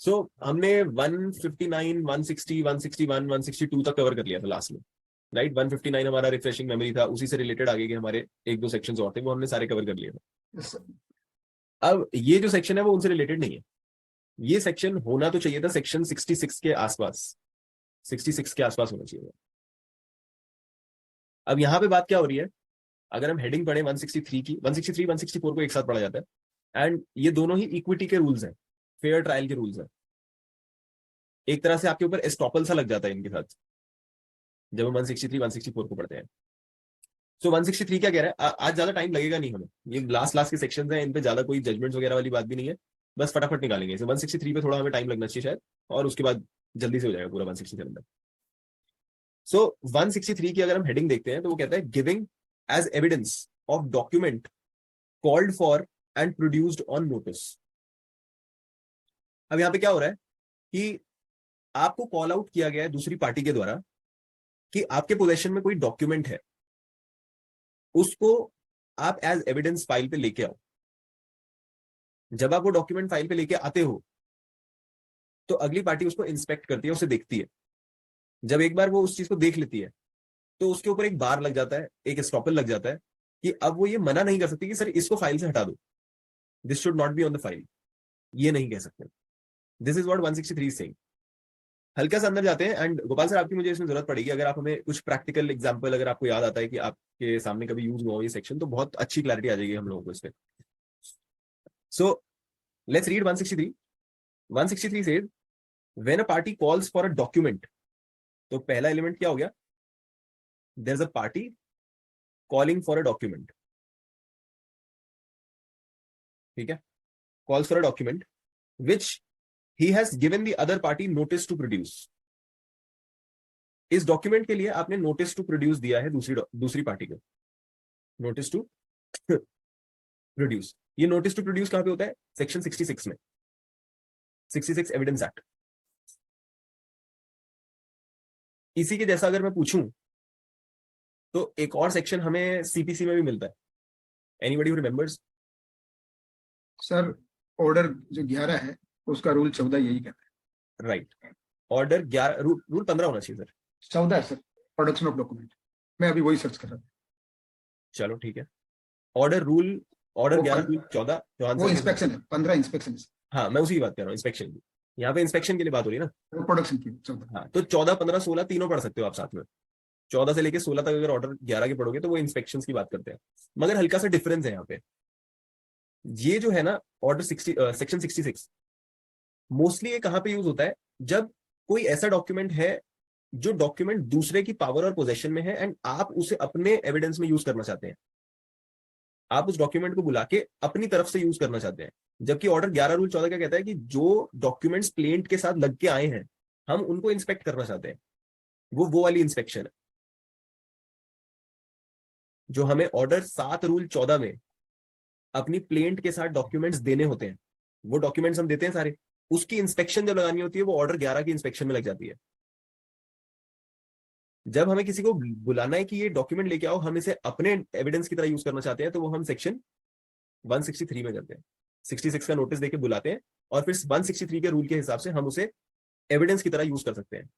सो हमने 159, 160, 161, 162 तक कवर कर लिया था लास्ट में, राइट। 159 हमारा रिफ्रेशिंग मेमोरी था, उसी से रिलेटेड आगे के हमारे एक दो सेक्शंस और थे, वो हमने सारे कवर कर लिए थे। अब ये जो सेक्शन है वो उनसे रिलेटेड नहीं है। ये सेक्शन होना तो चाहिए था सेक्शन 66 के आसपास, 66 के आसपास होना चाहिए। अब यहां पे बात क्या हो रही है, अगर हम हेडिंग पढ़े 163 की, 163 164 को एक साथ पढ़ा जाता है, एंड ये दोनों ही इक्विटी के रूल्स हैं, फेयर ट्रायल के रूल्स हैं। एक तरह से आपके ऊपर एस्टॉपल सा लग जाता है इनके साथ जब हम 163 164 को पढ़ते हैं। सो 163 क्या कह रहा है, आज ज्यादा टाइम लगेगा नहीं हमें, ये लास्ट लास्ट के सेक्शन हैं, इन पे ज्यादा कोई जजमेंट्स वगैरह वाली बात भी नहीं है, बस फटाफट निकालेंगे इसे। 163 पे थोड़ा हमें टाइम लगना चाहिए शायद, और उसके बाद जल्दी से हो जाएगा पूरा 167 तक। सो 163 की अगर हम हेडिंग देखते हैं तो वो कहता है giving as evidence of document called for and produced on notice. अब यहां पे क्या हो रहा है कि आपको कॉल आउट किया गया है दूसरी पार्टी के द्वारा कि आपके पोजेशन में कोई डॉक्यूमेंट है, उसको आप एज एविडेंस फाइल पे लेके आओ। जब आप वो डॉक्यूमेंट फाइल पे लेके आते हो तो अगली पार्टी उसको इंस्पेक्ट करती है, उसे देखती है। जब एक बार वो उस चीज को देख लेती है तो उसके ऊपर एक बार लग जाता है, एक स्टॉपल लग जाता है कि अब वो ये मना नहीं कर सकती कि सर इसको फाइल से हटा दो, this should not be on the file, ये नहीं कह सकते। This is what 163 is saying. हल्का सा अंदर जाते हैं, एंड गोपाल सर आपकी मुझे इसमें जरूरत पड़ेगी, अगर आप हमें कुछ प्रैक्टिकल एग्जांपल अगर आपको याद आता है कि आपके सामने कभी यूज हुआ हो ये सेक्शन, तो बहुत अच्छी क्लैरिटी आ जाएगी हम लोगों को इस पे। So let's read 163। 163 says when a party calls for a document, तो पहला एलिमेंट क्या हो गया, there is a party calling for a document, ठीक है, calls for a document which he has given the other party notice to produce. इस document के लिए आपने नोटिस टू प्रोड्यूस दिया है दूसरी पार्टी को, नोटिस टू प्रोड्यूस। ये नोटिस टू प्रोड्यूस कहां पे होता है, सेक्शन 66 में, 66 एविडेंस एक्ट। इसी के जैसा अगर मैं पूछूं तो एक और सेक्शन हमें सीपीसी में भी मिलता है, anybody who remembers? Sir order जो 11 है उसका रूल 14 यही कहता है। राइट, ऑर्डर 11, रूल 15 होना चाहिए सर। 14 है सर, प्रोडक्शन ऑफ डॉक्यूमेंट। मैं अभी वही सर्च कर रहा था। चलो ठीक है, ऑर्डर रूल, ऑर्डर वो 11 रूल 14 चौहान वो सर के। इंस्पेक्शन है, 15 इंस्पेक्शन है। हाँ मैं उसी की बात कर रहा हूँ, इंस्पेक्शन की। यहाँ पे इंस्पेक्शन के लिए बात हो रही है ना। वो प्रोडक्शन की 14। हाँ तो 14 15 16 तीनों पढ़ सकते हो आप साथ में। 14 से लेके 16 तक अगर ऑर्डर 11 के पढ़ोगे तो वो इंस्पेक्शन की बात करते हैं, मगर हल्का सा डिफरेंस है यहाँ पे। ये जो है ना ऑर्डर 60, सेक्शन 66, मोस्टली ये कहाँ पे यूज होता है, जब कोई ऐसा डॉक्यूमेंट है जो डॉक्यूमेंट दूसरे की पावर और पोजेशन में है, एंड आप उसे अपने एविडेंस में यूज करना चाहते हैं। आप उस डॉक्यूमेंट को बुला के अपनी तरफ से यूज करना चाहते हैं। जबकि ऑर्डर 11 रूल 14 क्या कहता है कि जो डॉक्यूमेंट्स प्लेंट के साथ लग के आए हैं, हम उनको इंस्पेक्ट करना चाहते हैं। वो वाली इंस्पेक्शन है जो हमें ऑर्डर 7 रूल 14 में अपनी प्लेंट के साथ डॉक्यूमेंट्स देने होते हैं। वो डॉक्यूमेंट्स हम देते हैं सारे, उसकी इंस्पेक्शन जब लगानी होती है वो ऑर्डर 11 की इंस्पेक्शन में लग जाती है। जब हमें किसी को बुलाना है कि ये डॉक्यूमेंट लेके आओ, हम इसे अपने एविडेंस की तरह यूज करना चाहते हैं, तो वो हम सेक्शन 163 में करते हैं। 66 का नोटिस देके बुलाते हैं, और फिर 163 के रूल के हिसाब से हम उसे एविडेंस की तरह यूज कर सकते हैं।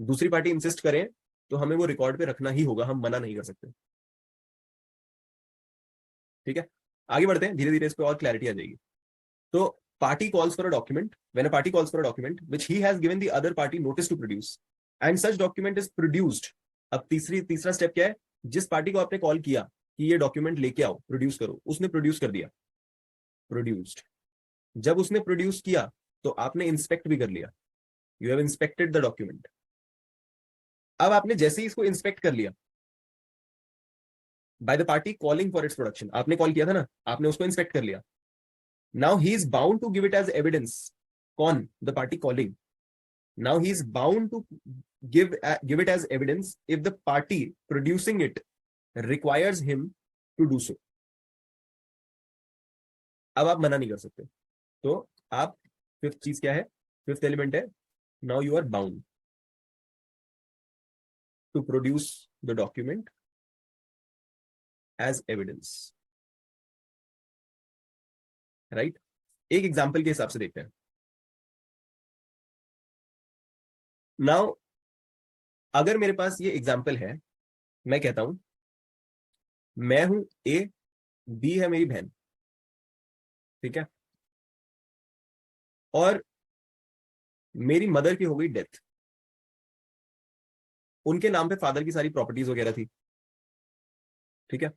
दूसरी पार्टी इंसिस्ट करें तो हमें वो रिकॉर्ड पे रखना ही होगा, हम मना नहीं कर सकते। ठीक है, आगे बढ़ते हैं, धीरे धीरे इस पर और क्लैरिटी आ जाएगी। तो party calls for a document, when a party calls for a document which he has given the other party notice to produce and such document is produced. अब तीसरा स्टेप क्या है, जिस पार्टी को आपने कॉल किया कि ये डॉक्यूमेंट लेके आओ, प्रोड्यूस करो, उसने प्रोड्यूस कर दिया, प्रोड्यूस्ड। जब उसने प्रोड्यूस किया तो आपने इंस्पेक्ट भी कर लिया, you have inspected the document. अब आपने जैसे ही इसको इंस्पेक्ट कर लिया by the party calling for its production, आपने कॉल किया था ना, आपने उसको इंस्पेक्ट कर लिया, now he is bound to give it as evidence. कौन? The party calling. Now he is bound to give it as evidence if the party producing it requires him to do so। अब आप मना नहीं कर सकते, तो आप, fifth चीज क्या है, फिफ्थ एलिमेंट है, now you are bound to produce the document as evidence, right. एक एग्जाम्पल के हिसाब से देखते हैं। नाउ अगर मेरे पास ये एग्जाम्पल है, मैं कहता हूं मैं हूं ए, बी है मेरी बहन, ठीक है, और मेरी मदर की हो गई डेथ, उनके नाम पे फादर की सारी प्रॉपर्टीज वगैरह थी, ठीक है।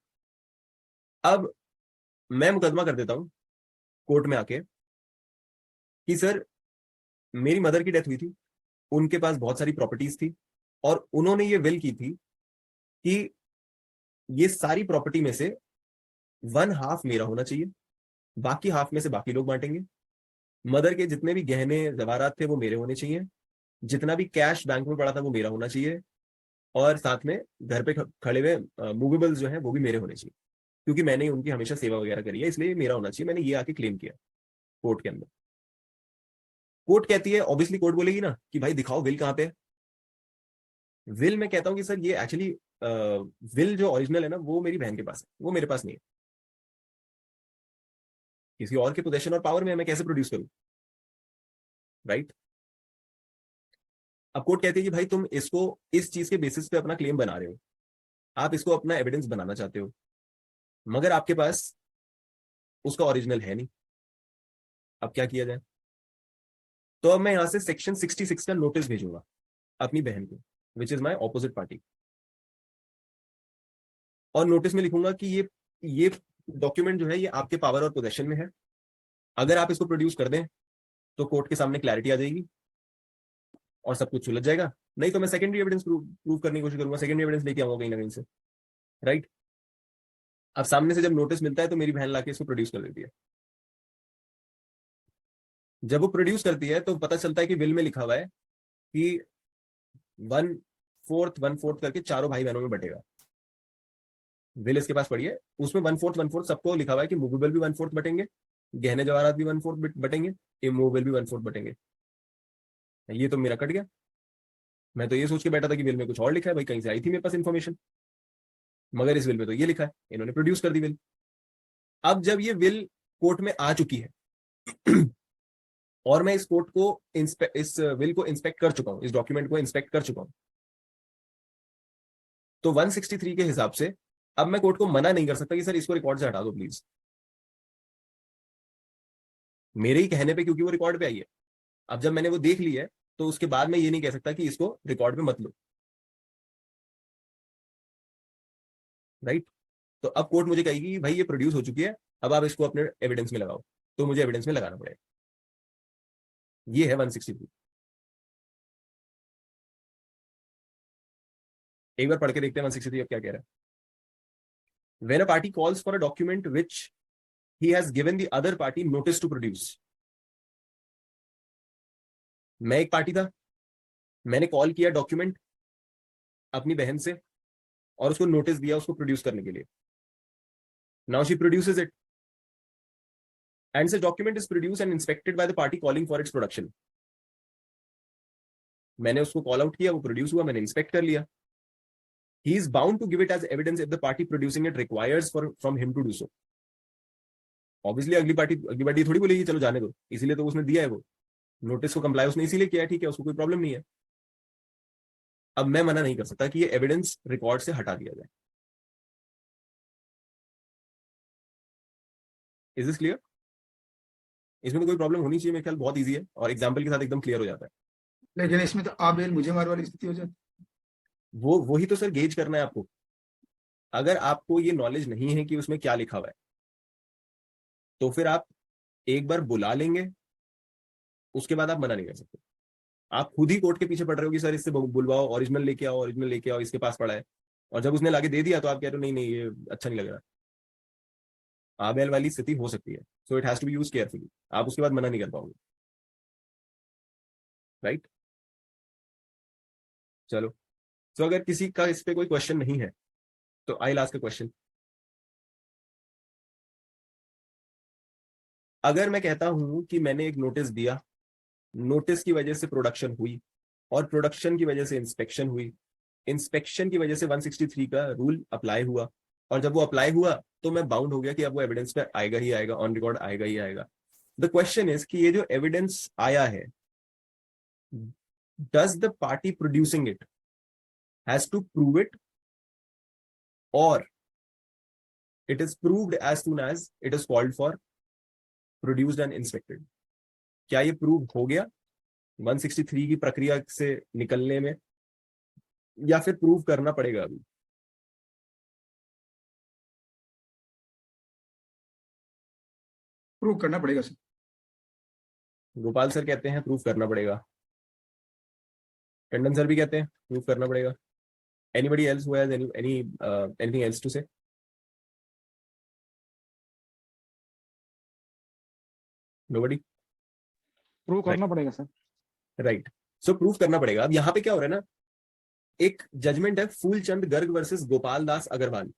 अब मैं मुकदमा कर देता हूं कोर्ट में आके कि सर मेरी मदर की डेथ हुई थी, उनके पास बहुत सारी प्रॉपर्टीज थी, और उन्होंने ये विल की थी कि ये सारी प्रॉपर्टी में से 1/2 मेरा होना चाहिए, बाकी हाफ में से बाकी लोग बांटेंगे। मदर के जितने भी गहने जवाहरात थे वो मेरे होने चाहिए, जितना भी कैश बैंक में पड़ा था वो मेरा होना चाहिए, और साथ में घर पे खड़े हुए मूवेबल्स जो है वो भी मेरे होने चाहिए, क्योंकि मैंने उनकी हमेशा सेवा वगैरह करी है, इसलिए मेरा होना चाहिए। मैंने ये आके क्लेम किया कोर्ट के अंदर। कोर्ट कहती है, ऑब्वियसली कोर्ट बोलेगी ना कि भाई दिखाओ विल कहाँ पे है। विल मैं कहता हूँ कि सर ये एक्चुअली विल जो ओरिजिनल है ना वो मेरी बहन के पास है, वो मेरे पास नहीं है, किसी और के पोजेशन और पावर में है, मैं कैसे प्रोड्यूस करूं, राइट। अब कोर्ट कहती है कि भाई तुम इसको इस चीज के बेसिस पे अपना क्लेम बना रहे हो, आप इसको अपना एविडेंस बनाना चाहते हो, मगर आपके पास उसका ओरिजिनल है नहीं। अब क्या किया जाए? तो अब मैं यहां से सेक्शन 66 का नोटिस भेजूंगा अपनी बहन को, which is my opposite party, और नोटिस में लिखूंगा कि ये डॉक्यूमेंट जो है ये आपके पावर और पोजेशन में है, अगर आप इसको प्रोड्यूस कर दें तो कोर्ट के सामने क्लैरिटी आ जाएगी और सब कुछ सुलझ जाएगा, नहीं तो मैं सेकेंडरी एविडेंस प्रूव करने की कोशिश करूंगा, सेकेंडरी एविडेंस लेके आऊंगा कहीं ना कहीं से, राइट। अब सामने से जब नोटिस मिलता है तो मेरी बहन लाके इसको प्रोड्यूस कर देती है। जब वो प्रोड्यूस करती है तो पता चलता है कि विल में लिखा हुआ है कि 1/4 करके चारों भाई बहनों में बटेगा। विल इसके पास पड़ी है, उसमें 1/4 सबको लिखा हुआ है कि मूवेबल भी 1/4 बटेंगे, गहने जवाहरात भी 1/4 बटेंगे, इमूवेबल भी 1/4 बटेंगे। ये तो मेरा कट गया। मैं तो ये सोच के बैठा था कि विल में कुछ और लिखा है, भाई कहीं से आई थी मेरे पास इन्फॉर्मेशन, मगर इस विल में तो ये लिखा है, इन्होंने प्रोड्यूस कर दी विल। अब जब ये विल कोर्ट में आ चुकी है और मैं इस कोर्ट को इस विल को इंस्पेक्ट कर चुका हूं, इस डॉक्यूमेंट को इंस्पेक्ट कर चुका हूं, तो 163 के हिसाब से अब मैं कोर्ट को मना नहीं कर सकता कि सर इसको रिकॉर्ड से हटा दो प्लीज, मेरे ही कहने पे, क्योंकि वो रिकॉर्ड पे आई है। अब जब मैंने वो देख ली है तो उसके बाद मैं ये नहीं कह सकता कि इसको रिकॉर्ड पे मत लो, राइट। तो अब कोर्ट मुझे कहेगी कि भाई ये प्रोड्यूस हो चुकी है, अब आप इसको अपने एविडेंस में लगाओ, तो मुझे एविडेंस में लगाना पड़ेगा। ये है 163। एक बार पढ़ के देखते हैं 163 अब क्या कह रहा है। When a party calls for a document which he has given the other party notice to produce, मैं एक पार्टी था, मैंने कॉल किया डॉक्यूमेंट अपनी बहन से और उसको नोटिस दिया उसको प्रोड्यूस करने के लिए। Now she produces it and such document is produce and inspected by the party calling for its production. मैंने उसको कॉल आउट किया, वो प्रोड्यूस हुआ, मैंने इंस्पेक्ट कर लिया। He is bound to give it as evidence if the party producing it requires from him to do so. Obviously अगली party थोड़ी बोलेगी चलो जाने दो, इसीलिए तो उसने दिया है वो नोटिस को, कंप्लाई उसने इसीलिए किया है, ठीक है, उसको कोई प्रॉब्लम नहीं है। अब मैं मना नहीं कर सकता कि ये एविडेंस रिकॉर्ड से हटा दिया जाए। Is this clear? इसमें तो कोई प्रॉब्लम होनी चाहिए, मेरे ख्याल बहुत ईजी है और एग्जाम्पल के साथ एकदम क्लियर हो जाता है। लेकिन इसमें तो आप बेल मुझे मार वाली स्थिति हो जाती। वो वही तो सर गेज करना है आपको। अगर आपको ये नॉलेज नहीं है कि उसमें क्या लिखा हुआ है तो फिर आप एक बार बुला लेंगे, उसके बाद आप मना नहीं कर सकते। आप खुद ही कोर्ट के पीछे पड़ रहे हो कि सर इससे बुलवाओ, ओरिजिनल लेके आओ, ओरिजिनल लेके आओ, इसके पास पड़ा है, और जब उसने लाके दे दिया तो आप कह रहे हो नहीं नहीं ये अच्छा नहीं लग रहा। आबेल वाली स्थिति हो सकती है, so it has to be use carefully, आप उसके बाद मना नहीं कर पाओगे, राइट। चलो, तो अगर किसी का इस पे कोई क्वेश्चन नहीं है तो आई लास्ट का क्वेश्चन। अगर मैं कहता हूं कि मैंने एक नोटिस दिया, नोटिस की वजह से प्रोडक्शन हुई और प्रोडक्शन की वजह से इंस्पेक्शन हुई, इंस्पेक्शन की वजह से 163 का रूल अप्लाई हुआ, और जब वो अप्लाई हुआ तो मैं बाउंड हो गया कि अब वो एविडेंस पे आएगा ही आएगा, ऑन रिकॉर्ड आएगा ही आएगा, द क्वेश्चन इज कि ये जो एविडेंस आया है, does the party producing it has to prove it, और it is proved as soon as it is called for produced and inspected? क्या ये प्रूव हो गया 163 की प्रक्रिया से निकलने में, या फिर प्रूव करना पड़ेगा अभी? प्रूव करना पड़ेगा सर। गोपाल सर कहते हैं प्रूव करना पड़ेगा, टंडन सर भी कहते हैं प्रूव करना पड़ेगा। Anybody else who has anything else to say? Nobody? Prove करना पड़ेगा सर। राइट, सो प्रूव करना पड़ेगा। अब यहाँ पे क्या हो रहा है ना, एक जजमेंट है फूलचंद गर्ग वर्सेस गोपाल दास अग्रवाल।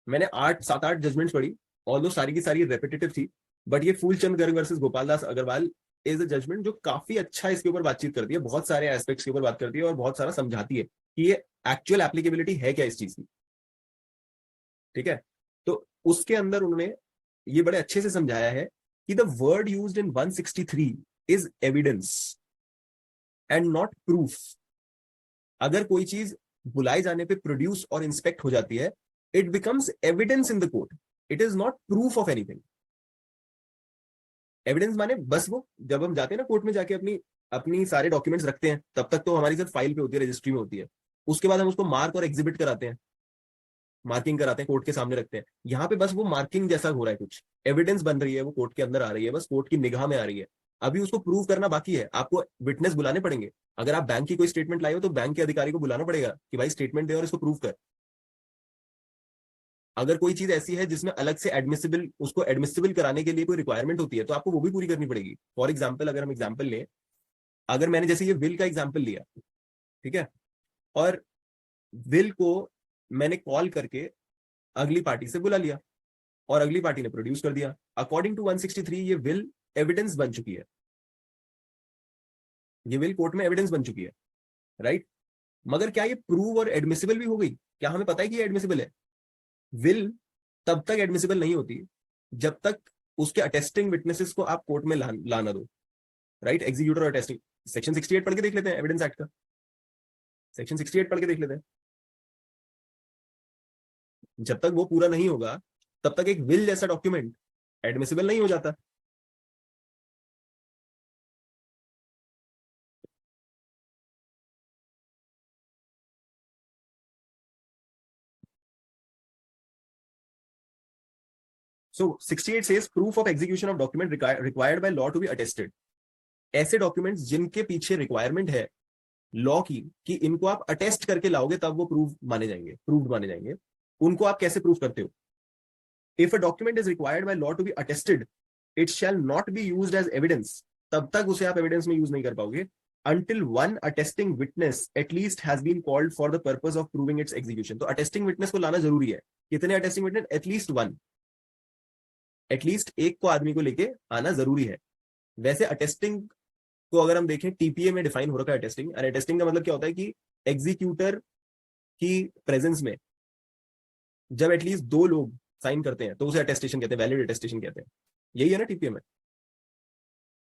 मैंने 7-8 जजमेंट्स पढ़ी, ऑल्दो सारी की सारी रेपिटेटिव थी, बट ये Phoolchand Garg versus Gopal Das Agarwal is a judgment जो काफी अच्छा इसके ऊपर बातचीत करती है, बहुत सारे एस्पेक्ट्स के ऊपर बात करती है और बहुत सारा समझाती है कि ये एक्चुअल एप्लीकेबिलिटी है क्या इस चीज की। ठीक है, तो उसके अंदर उन्होंने ये बड़े अच्छे से समझाया है कि the word used in 163 is evidence and not proof. अगर कोई चीज बुलाए जाने पे प्रोड्यूस और इंस्पेक्ट हो जाती है, it becomes evidence in the court, it is not proof of anything. Evidence माने बस वो जब हम जाते हैं ना कोर्ट में, जाके अपनी अपनी सारे डॉक्यूमेंट्स रखते हैं, तब तक तो हमारी सिर्फ फाइल पे होती है, रजिस्ट्री में होती है। उसके बाद हम उसको मार्क और एग्जिबिट कराते हैं, मार्किंग कराते हैं, कोर्ट के सामने रखते हैं। यहाँ पे बस वो मार्किंग जैसा हो रहा है, कुछ एविडेंस बन रही है, वो कोर्ट के अंदर आ रही है, बस कोर्ट की निगाह में आ रही है। अभी उसको प्रूव करना बाकी है, आपको विटनेस बुलाने पड़ेंगे। अगर आप बैंक की कोई स्टेटमेंट लाए हो तो बैंक के अधिकारी को बुलाना पड़ेगा कि भाई स्टेटमेंट दे और इसको प्रूव कर। अगर कोई चीज ऐसी है जिसमें अलग से एडमिसिबल, उसको एडमिसिबल कराने के लिए कोई रिक्वायरमेंट होती है, तो आपको वो भी पूरी करनी पड़ेगी। फॉर एग्जाम्पल, अगर हम एग्जाम्पल लें, अगर मैंने जैसे ये विल का एग्जाम्पल लिया, ठीक है, और विल को मैंने कॉल करके अगली पार्टी से बुला लिया और अगली पार्टी ने प्रोड्यूस कर दिया, अकॉर्डिंग टू 163 ये विल एविडेंस बन चुकी है, ये विल कोर्ट में एविडेंस बन चुकी है, राइट। मगर क्या ये प्रूव और एडमिसिबल भी हो गई? क्या हमें पता है कि ये एडमिसिबल है? विल तब तक एडमिसिबल नहीं होती जब तक उसके अटेस्टिंग विटनेसेस को आप कोर्ट में लाना दो, राइट। एग्जीक्यूटर और अटेस्टिंग, सेक्शन 68 पढ़ के देख लेते हैं एविडेंस एक्ट का, सेक्शन 68 पढ़ के देख लेते हैं। जब तक वो पूरा नहीं होगा तब तक एक विल जैसा डॉक्यूमेंट एडमिसिबल नहीं हो जाता। So 68 says proof of execution of document required by law to be attested. ऐसे डॉक्यूमेंट्स जिनके पीछे रिक्वायरमेंट है लॉ की कि इनको आप अटेस्ट करके लाओगे तब वो प्रूव माने जाएंगे, प्रूव्ड माने जाएंगे, उनको आप कैसे प्रूव करते हो? If a document is required by law to be attested, it shall not be used as evidence. तब तक उसे आप एविडेंस में यूज नहीं कर पाओगे until one attesting witness at least has been called for the purpose of proving its execution. तो attesting witness को लाना जरूरी है। कितने attesting witness? at least one, at least एक को आदमी को लेके आना जरूरी है। वैसे अटेस्टिंग को अगर हम देखें, टीपीए में डिफाइन हो रखा है अटेस्टिंग। और अटेस्टिंग का मतलब क्या होता है कि एग्जीक्यूटर की प्रेजेंस में जब एटलीस्ट 2 लोग साइन करते हैं तो उसे अटेस्टेशन कहते हैं, वैलिड अटेस्टेशन कहते हैं। यही है ना टीपीए में?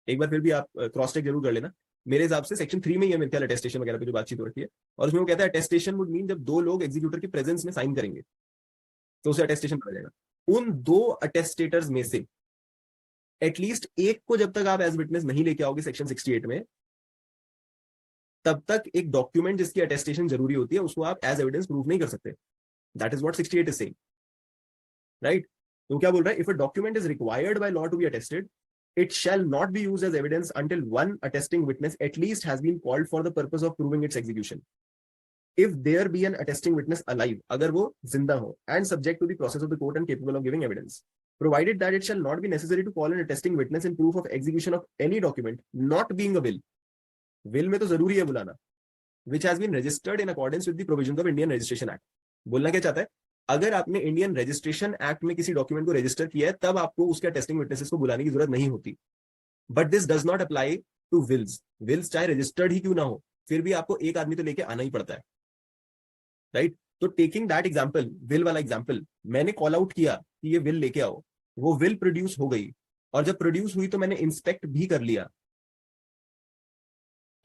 एक बार फिर भी आप क्रॉस चेक जरूर कर लेना। मेरे हिसाब से सेक्शन 3 में ये मेरे ख्याल अटेस्टेशन वगैरह पे जो बातचीत हो रखी है, और उसमें वो कहता है अटेस्टेशन वुड मीन जब 2 लोग एग्जीक्यूटर की प्रेजेंस में साइन करेंगे तो उसे अटेस्टेशन कहा जाएगा। उन 2 अटेस्टेटर्स में से एटलीस्ट एक को जब तक आप एज विटनेस नहीं लेके आओगे सेक्शन 68 में, तब तक एक डॉक्यूमेंट जिसकी अटेस्टेशन जरूरी होती है उसको आप एज एविडेंस प्रूव नहीं कर सकते। That is what 68 is saying, right. तो क्या बोल रहा है? If a document is required by law to be attested, it shall not be used as evidence until one attesting witness at least has been called for the purpose of proving its execution. If there be an attesting witness alive, अगर वो जिंदा हो, and subject to the process of the court and capable of giving evidence, provided that it shall not be necessary to call an attesting witness in proof of execution of any document not being a will. will में तो जरूरी है बुलाना, which has been registered in accordance with the provisions of Indian Registration Act. बोलना क्या चाहता है? अगर आपने इंडियन रजिस्ट्रेशन एक्ट में किसी डॉक्यूमेंट को रजिस्टर किया है तब आपको उसके अटेस्टिंग विटनेसेस को बुलाने की जरूरत नहीं होती। But this does not apply to wills. Wills चाहे रजिस्टर्ड ही क्यों ना हो, फिर भी आपको एक आदमी तो लेके आना ही पड़ता है, राइट। तो टेकिंग दैट एग्जाम्पल, विल वाला एग्जाम्पल, मैंने कॉल आउट किया कि ये विल लेके आओ, वो विल प्रोड्यूस हो गई, और जब प्रोड्यूस हुई तो मैंने इंस्पेक्ट भी कर लिया,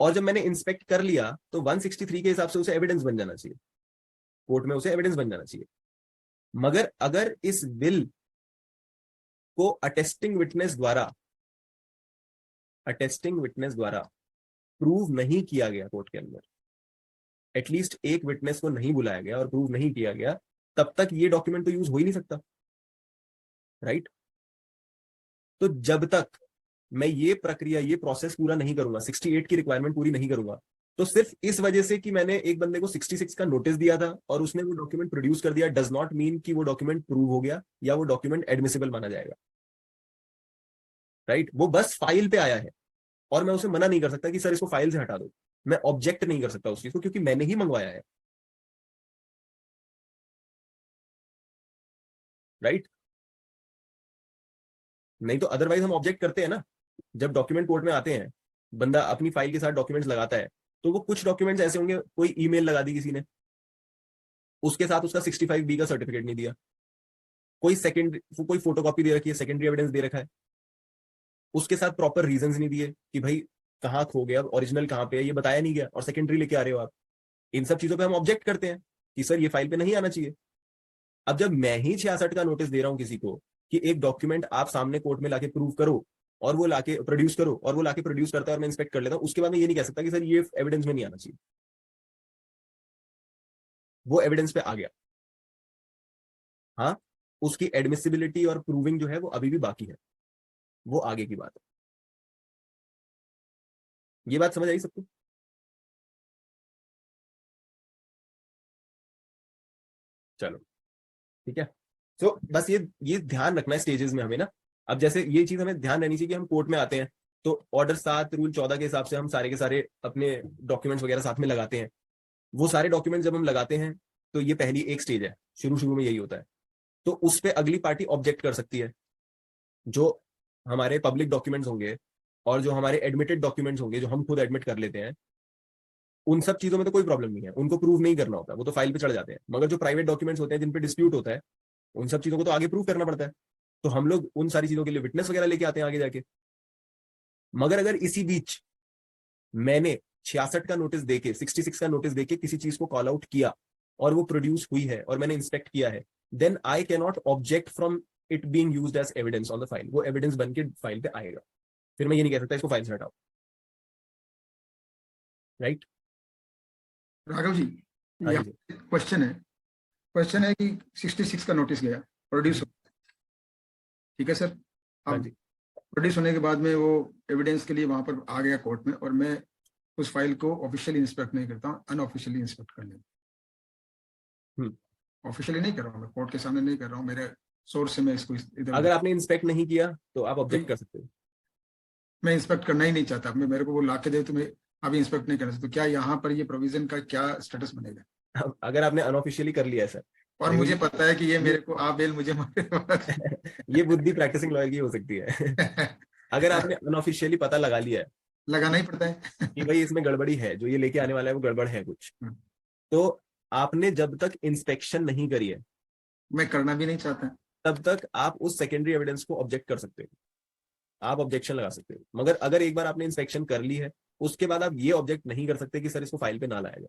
और जब मैंने इंस्पेक्ट कर लिया तो 163 के हिसाब से उसे एविडेंस बन जाना चाहिए, कोर्ट में उसे एविडेंस बन जाना चाहिए। मगर अगर इस विल को अटेस्टिंग विटनेस द्वारा प्रूव नहीं किया गया कोर्ट के अंदर, एटलीस्ट एक विटनेस को नहीं बुलाया गया और प्रूव नहीं किया गया, तब तक ये डॉक्यूमेंट तो यूज हो ही नहीं सकता, राइट? तो जब तक मैं ये प्रोसेस पूरा नहीं करूंगा, 68 की रिक्वायरमेंट पूरी नहीं करूंगा, तो सिर्फ इस वजह से कि मैंने एक बंदे को 66 का नोटिस दिया था और उसने वो डॉक्यूमेंट प्रोड्यूस कर दिया, डज नॉट मीन कि वो डॉक्यूमेंट प्रूव हो गया या वो डॉक्यूमेंट एडमिसिबल माना जाएगा, राइट? वो बस फाइल पे आया है और मैं उसे मना नहीं कर सकता कि सर इसको फाइल से हटा दो, मैं ऑब्जेक्ट नहीं कर सकता उस चीज को, क्योंकि मैंने ही मंगवाया है, राइट? नहीं तो अदरवाइज हम ऑब्जेक्ट करते हैं ना, जब डॉक्यूमेंट कोर्ट में आते हैं, बंदा अपनी फाइल के साथ डॉक्यूमेंट्स लगाता है, तो वो कुछ डॉक्यूमेंट्स ऐसे होंगे, कोई ईमेल लगा दी किसी ने, उसके साथ उसका 65B का सर्टिफिकेट नहीं दिया, कोई फोटोकॉपी दे रखी है, सेकेंडरी एविडेंस दे रखा है, उसके साथ प्रॉपर रीजंस नहीं दिए कि भाई कहाँ खो गया, ओरिजिनल कहाँ पे है, ये बताया नहीं गया और सेकेंडरी लेके आ रहे हो आप। इन सब चीजों पे हम ऑब्जेक्ट करते हैं कि सर ये फाइल पे नहीं आना चाहिए। अब जब मैं ही 66 का नोटिस दे रहा हूं किसी को कि एक डॉक्यूमेंट आप सामने कोर्ट में लाके प्रूव करो और वो लाके प्रोड्यूस करो, और वो लाके प्रोड्यूस करता है और मैं इंस्पेक्ट कर लेता हूं, उसके बाद मैं ये नहीं कह सकता कि सर ये एविडेंस में नहीं आना चाहिए, वो एविडेंस पे आ गया। हाँ, उसकी एडमिसिबिलिटी और प्रूविंग जो है वो अभी भी बाकी है, वो आगे की बात है। ये बात समझ आई सबको? चलो ठीक है। तो बस ये ध्यान रखना है स्टेजेस में हमें ना। अब जैसे ये चीज हमें ध्यान रहनी चाहिए कि हम कोर्ट में आते हैं तो ऑर्डर 7 रूल 14 के हिसाब से हम सारे के सारे अपने डॉक्यूमेंट्स वगैरह साथ में लगाते हैं। वो सारे डॉक्यूमेंट्स जब हम लगाते हैं तो ये पहली एक स्टेज है, शुरू में यही होता है। तो उस पर अगली पार्टी ऑब्जेक्ट कर सकती है। जो हमारे पब्लिक डॉक्यूमेंट्स होंगे और जो हमारे एडमिटेड डॉक्यूमेंट्स होंगे, जो हम खुद एडमिट कर लेते हैं, उन सब चीजों में तो कोई प्रॉब्लम नहीं है, उनको प्रूव नहीं करना होता, वो तो फाइल पे चढ़ जाते हैं। मगर जो प्राइवेट डॉक्यूमेंट्स होते हैं जिन पे डिस्प्यूट होता है, उन सब चीजों को तो आगे प्रूव करना पड़ता है। तो हम लोग उन सारी चीजों के लिए विटनेस वगैरह लेके आते हैं आगे जाके। मगर अगर इसी बीच मैंने 66 का नोटिस देके, 66 का नोटिस देके किसी चीज को कॉल आउट किया और वो प्रोड्यूस हुई है और मैंने इंस्पेक्ट किया है, then I can not object from it being used as evidence on the file. वो एविडेंस बन के फाइल पे आएगा, फिर मैं ये नहीं कह सकता इसको फाइल से हटाओ, राइट? राघव जी, हाँ यहाँ जी। क्वेश्चन है कि 66 का नोटिस गया, प्रोड्यूस, ठीक है सर। हाँ अब जी। प्रोड्यूस होने के बाद में वो एविडेंस के लिए वहां पर आ गया कोर्ट में, और मैं उस फाइल को ऑफिशियली इंस्पेक्ट नहीं करता हूँ, अनऑफिशियली इंस्पेक्ट कर लेता। ऑफिशियली नहीं कर रहा हूँ, मैं कोर्ट के सामने नहीं कर रहा हूँ, मेरे सोर्स से मैं इसको इधर अगर आपने इंस्पेक्ट नहीं किया तो आप ऑब्जेक्ट कर सकते हो। मैं इंस्पेक्ट करना ही नहीं चाहता। मैं मेरे को वो ला के दे तो मैं अभी इंस्पेक्ट नहीं कर सकता। तो क्या यहाँ पर ये प्रोविजन का क्या स्टेटस बनेगा? अगर आपने अनऑफिशियली कर लिया है सर, और मुझे पता है कि ये मेरे को आप बेल मुझे ये बुद्धि प्रैक्टिसिंग लॉयर की हो सकती है। अगर आपने अनऑफिशियली पता लगा लिया है लगाना ही पड़ता है कि भाई इसमें गड़बड़ी है, जो ये लेके आने वाला है वो गड़बड़ है कुछ, तो आपने जब तक इंस्पेक्शन नहीं करी है, मैं करना भी नहीं चाहता, तब तक आप उस सेकेंडरी एविडेंस को ऑब्जेक्ट कर सकते हो, आप ऑब्जेक्शन लगा सकते हो। मगर अगर एक बार आपने इंस्पेक्शन कर ली है, उसके बाद आप ये ऑब्जेक्ट नहीं कर सकते कि सर इसको फाइल पे ना लाया जाए।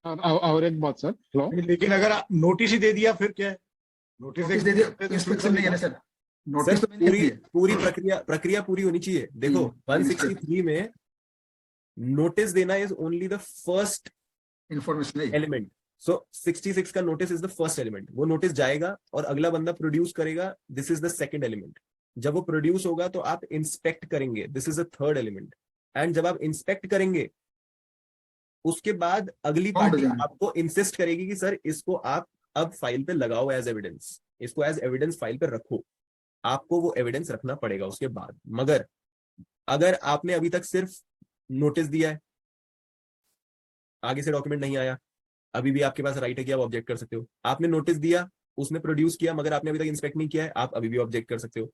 और एक बात सर, हेलो, लेकिन अगर नोटिस ही दे दिया फिर क्या है? नोटिस दे दिया, इंस्पेक्शन नहीं है ना सर। सर नोटिस तो मैंने पूरी दिया। पूरी प्रक्रिया पूरी होनी चाहिए। देखो 163 में नोटिस देना is only the first information नहीं। एलिमेंट। सो 66 का notice is the first element. वो नोटिस जाएगा और अगला बंदा प्रोड्यूस करेगा, this is the second element. जब वो प्रोड्यूस होगा तो आप इंस्पेक्ट करेंगे, this is the third element. And जब आप इंस्पेक्ट करेंगे उसके बाद अगली पार्टी आपको इंसिस्ट करेगी कि सर इसको आप अब फाइल पे लगाओ एज एविडेंस, इसको एज एविडेंस फाइल पे रखो। आपको वो एविडेंस रखना पड़ेगा उसके बाद। मगर अगर आपने अभी तक सिर्फ नोटिस दिया है, आगे से डॉक्यूमेंट नहीं आया, अभी भी आपके पास राइट है कि आप ऑब्जेक्ट कर सकते हो। आपने नोटिस दिया, उसने प्रोड्यूस किया, मगर आपने अभी तक इंस्पेक्ट नहीं किया है, आप अभी भी ऑब्जेक्ट कर सकते हो।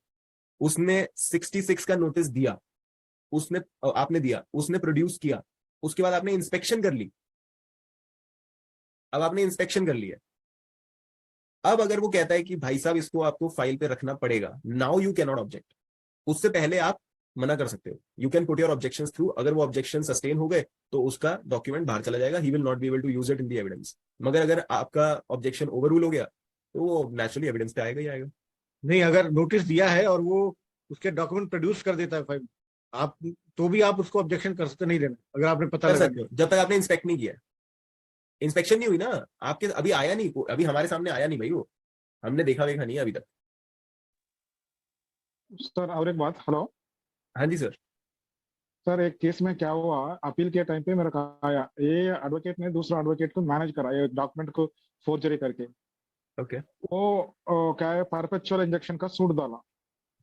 उसने 66 का नोटिस दिया, आपने दिया, उसने प्रोड्यूस किया, उसके बाद आपने इंस्पेक्शन कर ली। अब आपने इंस्पेक्शन कर लिया, अब अगर वो कहता है कि भाई साहब इसको आपको फाइल पे रखना पड़ेगा, now you can not object. उससे पहले आप मना कर सकते हो, you can put your objections through. अगर वो ऑब्जेक्शन सस्टेन हो गए तो उसका डॉक्यूमेंट बाहर चला जाएगा, he will not be able to use it in the evidence. मगर अगर आपका ऑब्जेक्शन ओवररूल हो गया तो वो नेचुरली एविडेंस पे आएगा ही आएगा। नहीं, अगर नोटिस दिया है और वो उसके डॉक्यूमेंट प्रोड्यूस कर देता है फाइल, आप तो भी आप उसको ऑब्जेक्शन कर सकते नहीं देना, अगर आपने पता कर लगा सकते हो जब तक आपने इंस्पेक्ट नहीं किया। इंस्पेक्शन नहीं हुई ना आपके, अभी आया नहीं, अभी हमारे सामने आया नहीं भाई, वो हमने देखा देखा नहीं है अभी तक। सर और एक बात, हेलो हाँ जी सर। सर, एक केस में क्या हुआ, अपील के टाइम पे मेरा कहा आया, ये एडवोकेट ने दूसरा एडवोकेट को मैनेज करा ये डॉक्यूमेंट को फोर्जरी करके। ओके। वो क्या है, परपेचुअल इंजेक्शन का सूट डाला।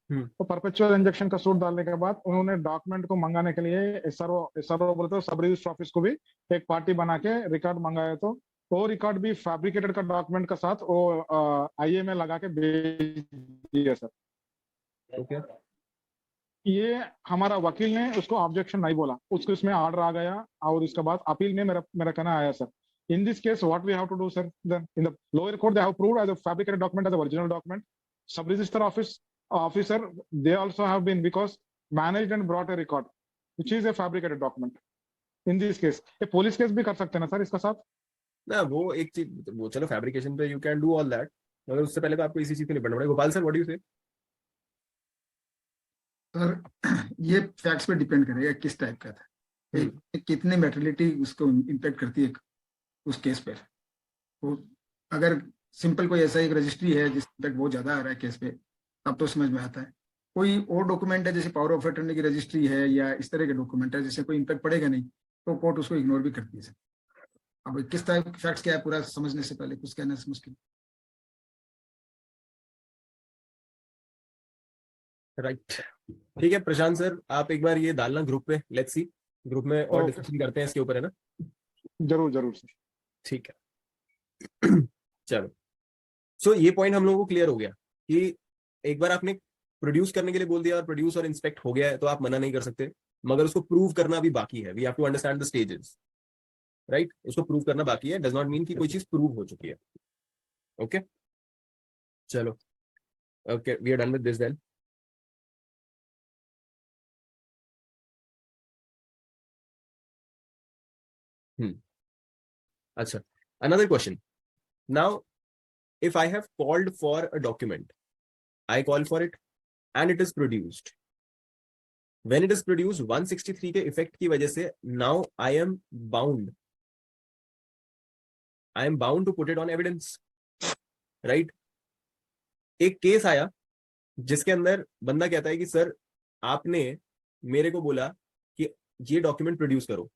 हम्म। तो परपेचुअल इंजेक्शन का सूट डालने के बाद उन्होंने डॉक्यूमेंट को मंगाने के लिए एसआरओ बोलते हो, सब रजिस्टर ऑफिस को भी एक पार्टी बना के रिकॉर्ड मंगाया। तो वो रिकॉर्ड भी फैब्रिकेटेड का डॉक्यूमेंट के साथ वो आईए में लगा के भेज दिया सर। ओके। ये हमारा वकील ने उसको ऑब्जेक्शन नहीं बोला, उसको इसमें ऑर्डर आ गया और इसके बाद अपील में मेरा मेरा कहना आया sir, in this case what we have to do sir, then in the lower court they have proved as a fabricated document as the original document. Sub register officer they also have been because managed and brought a record which is a fabricated document. In this case ये police case भी कर सकते हैं ना sir इसका साथ? ना वो एक चीज, वो चलो फैब्रिकेशन पे you can do all that, मगर उससे पहले तो आपको इसी चीज के निपटना पड़ेगा। Gopal sir what do you से? सर ये फैक्ट्स पे डिपेंड करेगा किस टाइप का था, कितनी मेटरलिटी उसको इम्पेक्ट करती है उस केस पर। वो अगर सिंपल कोई ऐसा एक रजिस्ट्री है जिस तक बहुत ज्यादा आ रहा है केस पे, तब तो समझ में आता है। कोई और डॉक्यूमेंट है जैसे पावर ऑफ अटर्नी की रजिस्ट्री है या इस तरह के डॉक्यूमेंट है जिससे कोई इम्पेक्ट पड़ेगा नहीं, तो कोर्ट उसको इग्नोर भी करती है। अब किस टाइप फैक्ट्स क्या है पूरा समझने से पहले कुछ कहना मुश्किल। राइट। ठीक है प्रशांत सर, आप एक बार ये डालना ग्रुप पे, लेट्स सी ग्रुप में और Okay. डिस्कशन करते हैं इसके ऊपर, है ना? जरूर जरूर सर। ठीक है। चलो, सो ये पॉइंट हम लोगों को क्लियर हो गया कि एक बार आपने प्रोड्यूस करने के लिए बोल दिया और प्रोड्यूस और इंस्पेक्ट हो गया है तो आप मना नहीं कर सकते, मगर उसको प्रूव करना भी बाकी है। We have to understand the stages, right? उसको प्रूव करना बाकी है, डज नॉट मीन कि कोई चीज प्रूव हो चुकी है। ओके चलो, okay we are done with this then. अच्छा, another question. Now, if I have called for a document, I call for it and it is produced. When it is produced, 163 के effect की वजह से now I am bound to put it on evidence, right? एक case आया जिसके अंदर बंदा कहता है कि सर आपने मेरे को बोला कि ये डॉक्यूमेंट प्रोड्यूस करो,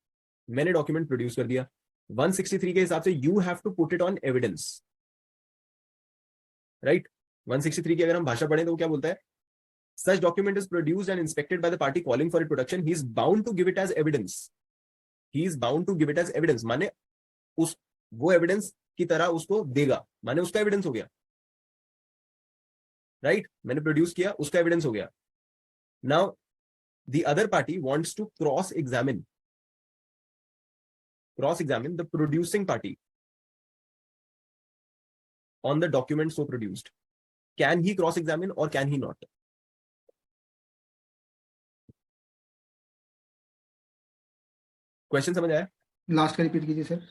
मैंने डॉक्यूमेंट प्रोड्यूस कर दिया। 163 के हिसाब से you have to put it on evidence, right? 163 की अगर हम भाषा पढ़ें तो वो क्या बोलता है? Such document is produced and inspected by the party calling for it production, he is bound to give it as evidence. He is bound to give it as evidence माने वो एविडेंस की तरह उसको देगा, माने उसका एविडेंस हो गया, राइट? मैंने प्रोड्यूस किया, उसका एविडेंस हो गया। Now the other party wants to cross examine the producing party on the document so produced. Can he cross examine or can he not? Question समझ आया? लास्ट का रिपीट कीजिए सर।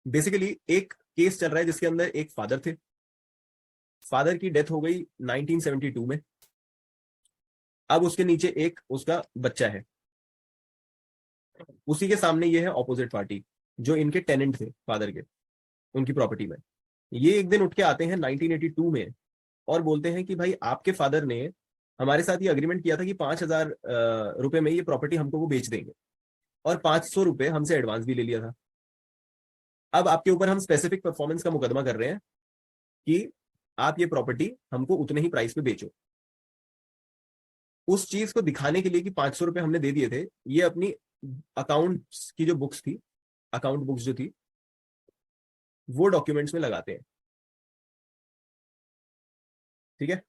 बेसिकली एक case चल रहा है जिसके अंदर एक फादर थे, फादर की डेथ हो गई 1972 में। अब उसके नीचे एक उसका बच्चा है, उसी के सामने ये है ऑपोजिट पार्टी जो इनके टेनेंट थे फादर के, उनकी प्रॉपर्टी में। ये एक दिन उठ के आते हैं 1982 में और बोलते हैं कि भाई आपके फादर ने हमारे साथ ये अग्रीमेंट किया था कि 5,000 रुपए में ये प्रॉपर्टी हमको वो बेच देंगे और 500 रुपए हमसे एडवांस भी ले लिया था। अब आपके ऊपर हम स्पेसिफिक परफॉर्मेंस का मुकदमा कर रहे हैं कि आप ये प्रॉपर्टी हमको उतने ही प्राइस पे बेचो। उस चीज को दिखाने के लिए कि 500 रुपए हमने दे दिए थे, ये अपनी अकाउंट्स की जो बुक्स थी, अकाउंट बुक्स जो थी, वो डॉक्यूमेंट्स में लगाते हैं। ठीक है,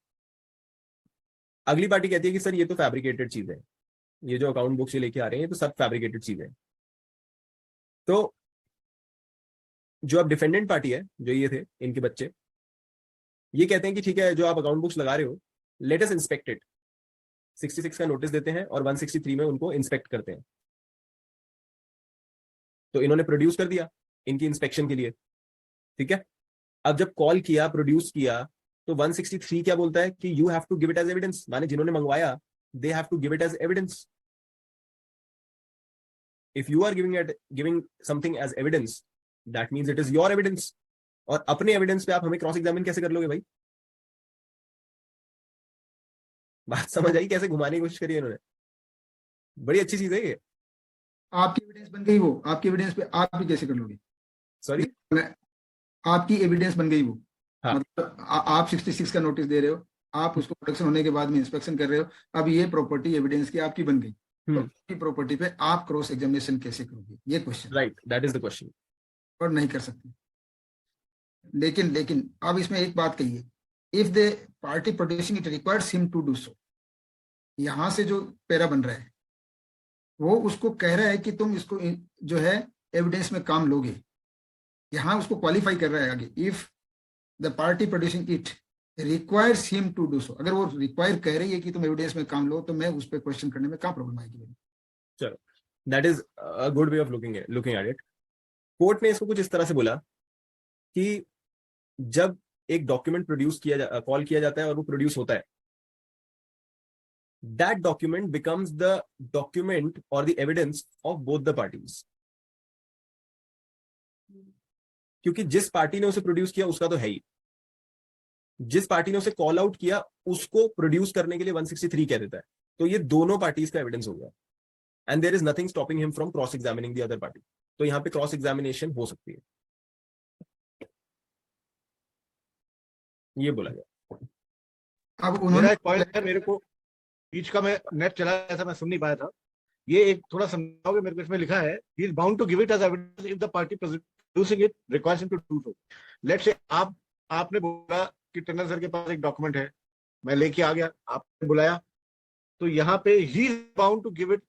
अगली पार्टी कहती है कि सर ये तो फैब्रिकेटेड चीज है, ये जो अकाउंट बुक्स ये लेके आ रहे हैं ये तो सब फैब्रिकेटेड चीज है। तो जो अब डिफेंडेंट पार्टी है, जो ये थे इनके बच्चे, ये कहते हैं कि ठीक है जो आप अकाउंट बुक्स लगा रहे हो, लेट अस इंस्पेक्ट इट। 66 का नोटिस देते हैं और 163 में उनको इंस्पेक्ट करते हैं। तो इन्होंने प्रोड्यूस कर दिया इनकी इंस्पेक्शन के लिए, ठीक है। अब जब कॉल किया, प्रोड्यूस किया, तो 163 क्या बोलता है कि you have to give it as evidence, माने जिन्होंने मंगवाया they have to give it as evidence. If you are giving something as evidence, that means it is your evidence. और अपने एविडेंस पे आप हमें क्रॉस एग्जामिन कैसे कर लोगे भाई? बात समझ आई कैसे घुमाने की कोशिश करी इन्होंने? बड़ी अच्छी चीज है ये। आपकी एविडेंस बन गई, वो आपकी एविडेंस पे आप भी कैसे कर लोगे? सॉरी, आपकी एविडेंस बन गई वो। हाँ। मतलब आप 66 का नोटिस दे रहे हो, आप उसको प्रोडक्शन होने के बाद में इंस्पेक्शन कर रहे हो, अब ये प्रॉपर्टी एविडेंस की आपकी बन गई, तो आपकी प्रॉपर्टी पे आप क्रॉस एग्जामिनेशन कैसे करोगे? ये question, right, that is the question. और नहीं कर सकते। लेकिन अब इसमें एक बात कही है, if the party producing it requires him to do so, यहां से जो पैरा बन रहा है वो उसको कह रहा है कि तुम इसको जो है एविडेंस में काम लोगे। यहां उसको क्वालिफाई कर रहा है आगे, if the party producing it requires him to do so. अगर वो रिक्वायर कह रही है कि तुम एविडेंस में काम लो, तो मैं उस पर क्वेश्चन करने में क्या प्रॉब्लम आएगी? चलो, that is a good way of looking at it. Court ने इसको कुछ इस तरह से बोला कि जब एक डॉक्यूमेंट प्रोड्यूस किया कॉल किया जाता है और वो प्रोड्यूस होता है, that document becomes the document और the evidence of both the parties. क्योंकि जिस पार्टी ने उसे प्रोड्यूस किया उसका तो है ही, जिस पार्टी ने उसे कॉल आउट किया उसको प्रोड्यूस करने के लिए 163 कह देता है, तो ये दोनों पार्टीज का एविडेंस हो गया। And there is nothing stopping him from cross examining the other party. तो यहां पे क्रॉस एग्जामिनेशन हो सकती है, ये बोला गया। अब मेरा उन्होंने एक पॉइंट है, मेरे को बीच का मैं नेट चला गया था, मैं सुन नहीं पाया था। ये एक थोड़ा समझाओगे मेरे को? इसमें लिखा है he is bound to give it as evidence if the party producing it requires him to do so. Let's say आपने बोला कि टंडन सर के पास एक डॉक्यूमेंट है, मैं लेके आ गया, आपने बुलाया, तो यहाँ पे he is bound to give it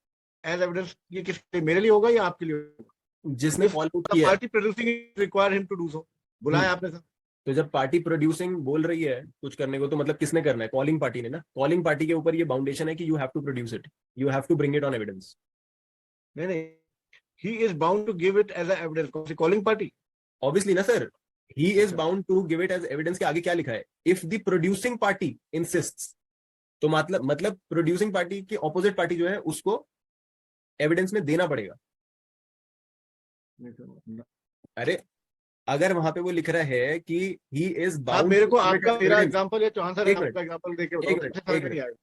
as evidence, ये किसके, मेरे लिए होगा या आपके लिए होगा? जिसने कॉल आउट किया, party producing it require him to do so, बुलाया आपने सर। तो जब पार्टी प्रोड्यूसिंग बोल रही है कुछ करने को, तो मतलब किसने करना है? कॉलिंग पार्टी ने ना। कॉलिंग पार्टी के ऊपर ये बाउंडेशन है कि you have to produce it, you have to bring it on evidence. नहीं, he is bound to give it as evidence, कौन सी कॉलिंग पार्टी? ऑब्वियसली ना sir, he is bound to give it as evidence के आगे क्या लिखा है? If the producing party insists, तो मतलब प्रोड्यूसिंग पार्टी की ऑपोजिट पार्टी जो है उसको एविडेंस में देना पड़ेगा। अरे अगर वहां पे वो लिख रहा है कि ही इज आप बाउंड, मेरे को आपका मेरा एग्जांपल या चौहान सर एक आपका एग्जांपल देके एक minute,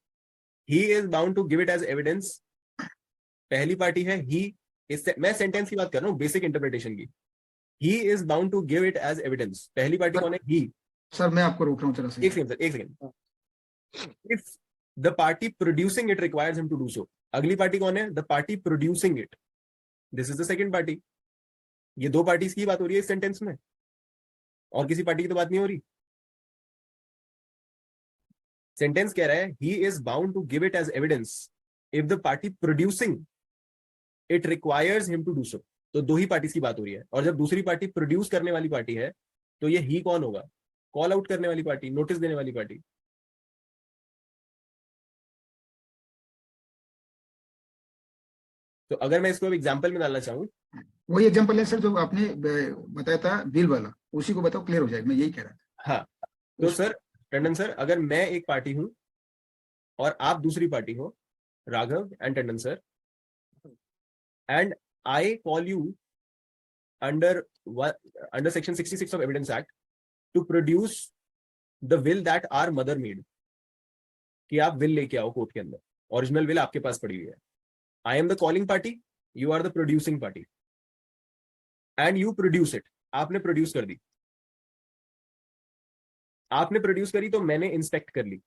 he is bound to give it as evidence, पहली पार्टी है ही। मैं सेंटेंस की बात कर रहा हूँ, बेसिक इंटरप्रिटेशन की। He is bound to give it as evidence, पहली पार्टी कौन है? ही। सर मैं आपको रोक रहा हूँ, चला एक second. If the party producing it requires him to do so, अगली पार्टी कौन है? The party producing it, this is the second party. ये दो पार्टीज की बात हो रही है इस सेंटेंस में, और किसी पार्टी की तो बात नहीं हो रही। सेंटेंस कह रहा है he is bound to give it as evidence if the party producing it requires him to do so. तो दो ही पार्टीज की बात हो रही है, और जब दूसरी पार्टी प्रोड्यूस करने वाली पार्टी है, तो ये ही कौन होगा? कॉल आउट करने वाली पार्टी, नोटिस देने वाली पार्टी। तो अगर मैं इसको एग्जाम्पल में डालना चाहूँ, वही एग्जांपल है सर जो आपने बताया था बिल वाला, उसी को बताओ, क्लियर हो जाएगा। मैं यही कह रहा था। हाँ, तो सर टंडन सर, अगर मैं एक पार्टी हूं और आप दूसरी पार्टी हो, Raghav and Tandon sir, and I call you under section 66 of evidence act to produce the will that are mother made, कि आप विल लेके आओ कोर्ट के अंदर, ओरिजिनल विल आपके पास पड़ी हुई है। I am the calling party, you are the producing party, and you produce it. आपने प्रोड्यूस कर दी, आपने प्रोड्यूस करी तो मैंने इंस्पेक्ट कर ली।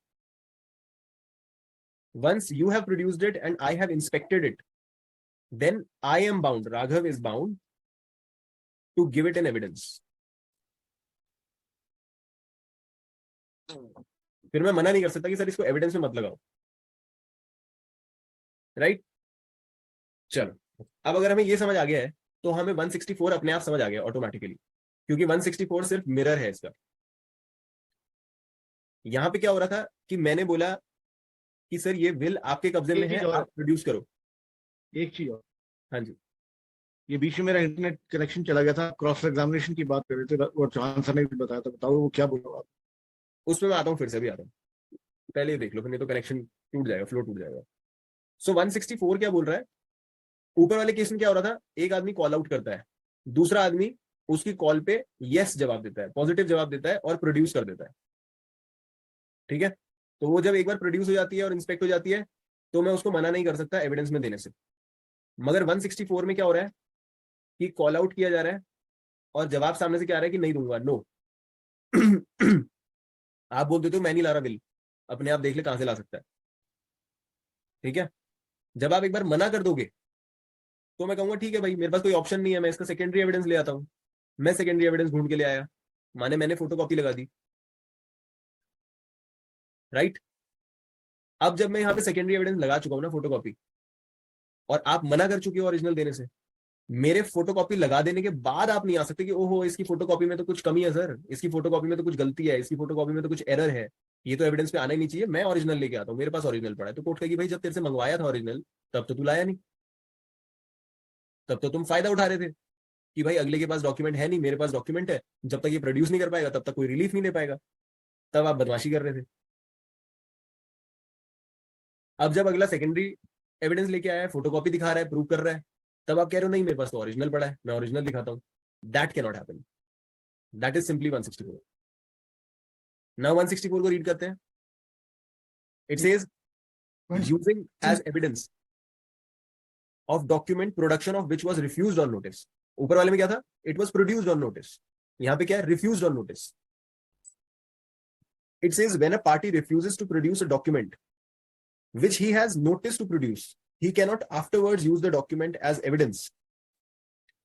Once you have produced it and I have inspected it, then I am bound, Raghav is bound to give it an evidence. फिर मैं मना नहीं कर सकता कि सर इसको एविडेंस में मत लगाओ, राइट? चलो, अब अगर हमें ये समझ आ गया है, तो हमें 164 अपने आप समझ आ गया ऑटोमेटिकली। क्योंकि 164 सिर्फ मिरर है इसका। यहां पे क्या हो रहा था कि मैंने बोला कि सर ये विल आपके कब्जे में है, आप प्रोड्यूस करो। एक चीज और, हाँ जी, ये बीच में मेरा इंटरनेट कनेक्शन चला गया था, क्रॉस एग्जामिनेशन की बात कर रहे थे, वो चौहान सर ने भी बताया था, बताओ वो क्या बोला आप? उसमें मैं आता हूँ, फिर से भी आता हूँ, पहले ही देख लो, फिर नहीं तो कनेक्शन टूट जाएगा, फ्लो टूट जाएगा। सो 164 क्या बोल रहा है, ऊपर वाले केस में क्या हो रहा था, एक आदमी कॉल आउट करता है, दूसरा आदमी उसकी कॉल पे यस जवाब देता है, पॉजिटिव जवाब देता है और प्रोड्यूस कर देता है। ठीक है, तो वो जब एक बार प्रोड्यूस हो जाती है और इंस्पेक्ट हो जाती है तो मैं उसको मना नहीं कर सकता एविडेंस में देने से। मगर 164 में क्या हो रहा है कि कॉल आउट किया जा रहा है और जवाब सामने से क्या आ रहा है कि नहीं दूंगा, नो। आप बोल देते हो मैं नहीं ला रहा बिल, अपने आप देख ले कहां से ला सकता है। ठीक है, जब आप एक बार मना कर दोगे तो मैं कहूंगा ठीक है भाई, मेरे पास कोई ऑप्शन नहीं है, मैं इसका सेकेंडरी एविडेंस ले आता हूं। मैं सेकेंडरी एविडेंस ढूंढ के ले आया, माने मैंने फोटोकॉपी लगा दी, राइट। अब जब मैं यहाँ पे सेकेंडरी एविडेंस लगा चुका हूं ना, फोटोकॉपी, और आप मना कर चुके हो ओरिजिनल देने से, मेरे फोटोकॉपी लगा देने के बाद आप नहीं आ सकते कि ओहो इसकी फोटोकॉपी में तो कुछ कमी है सर, इसकी फोटोकॉपी में तो कुछ गलती है, इसकी फोटोकॉपी में तो कुछ एरर है, ये तो एविडेंस पे आना ही नहीं चाहिए, मैं ओरिजिनल लेके आता हूँ, मेरे पास ओरिजिनल पड़ा है। तो कोर्ट कहेगी भाई जब तेरे से मंगवाया था ओरिजिनल तब तो तू लाया नहीं, तब तो तुम फायदा उठा रहे थे कि भाई अगले के पास डॉक्यूमेंट है नहीं, मेरे पास डॉक्यूमेंट है, जब तक ये प्रोड्यूस नहीं कर पाएगा तब तक कोई रिलीफ नहीं ले पाएगा, तब आप बदमाशी कर रहे थे। अब जब अगला सेकेंडरी एविडेंस लेके आया है, फोटोकॉपी दिखा रहा है, प्रूव कर रहा है, तब आप कह रहे हो नहीं मेरे पास तो ओरिजिनल पड़ा है, मैं ओरिजिनल दिखाता हूं। That can not happen, that is simply 164। Now 164 को रीड करते हैं। It says using as evidence of document production of which was refused on notice. ऊपर वाले में क्या था, it was produced on notice, यहां पे क्या है, refused on notice. It says when a party refuses to produce a document which he has notice to produce, he cannot afterwards use the document as evidence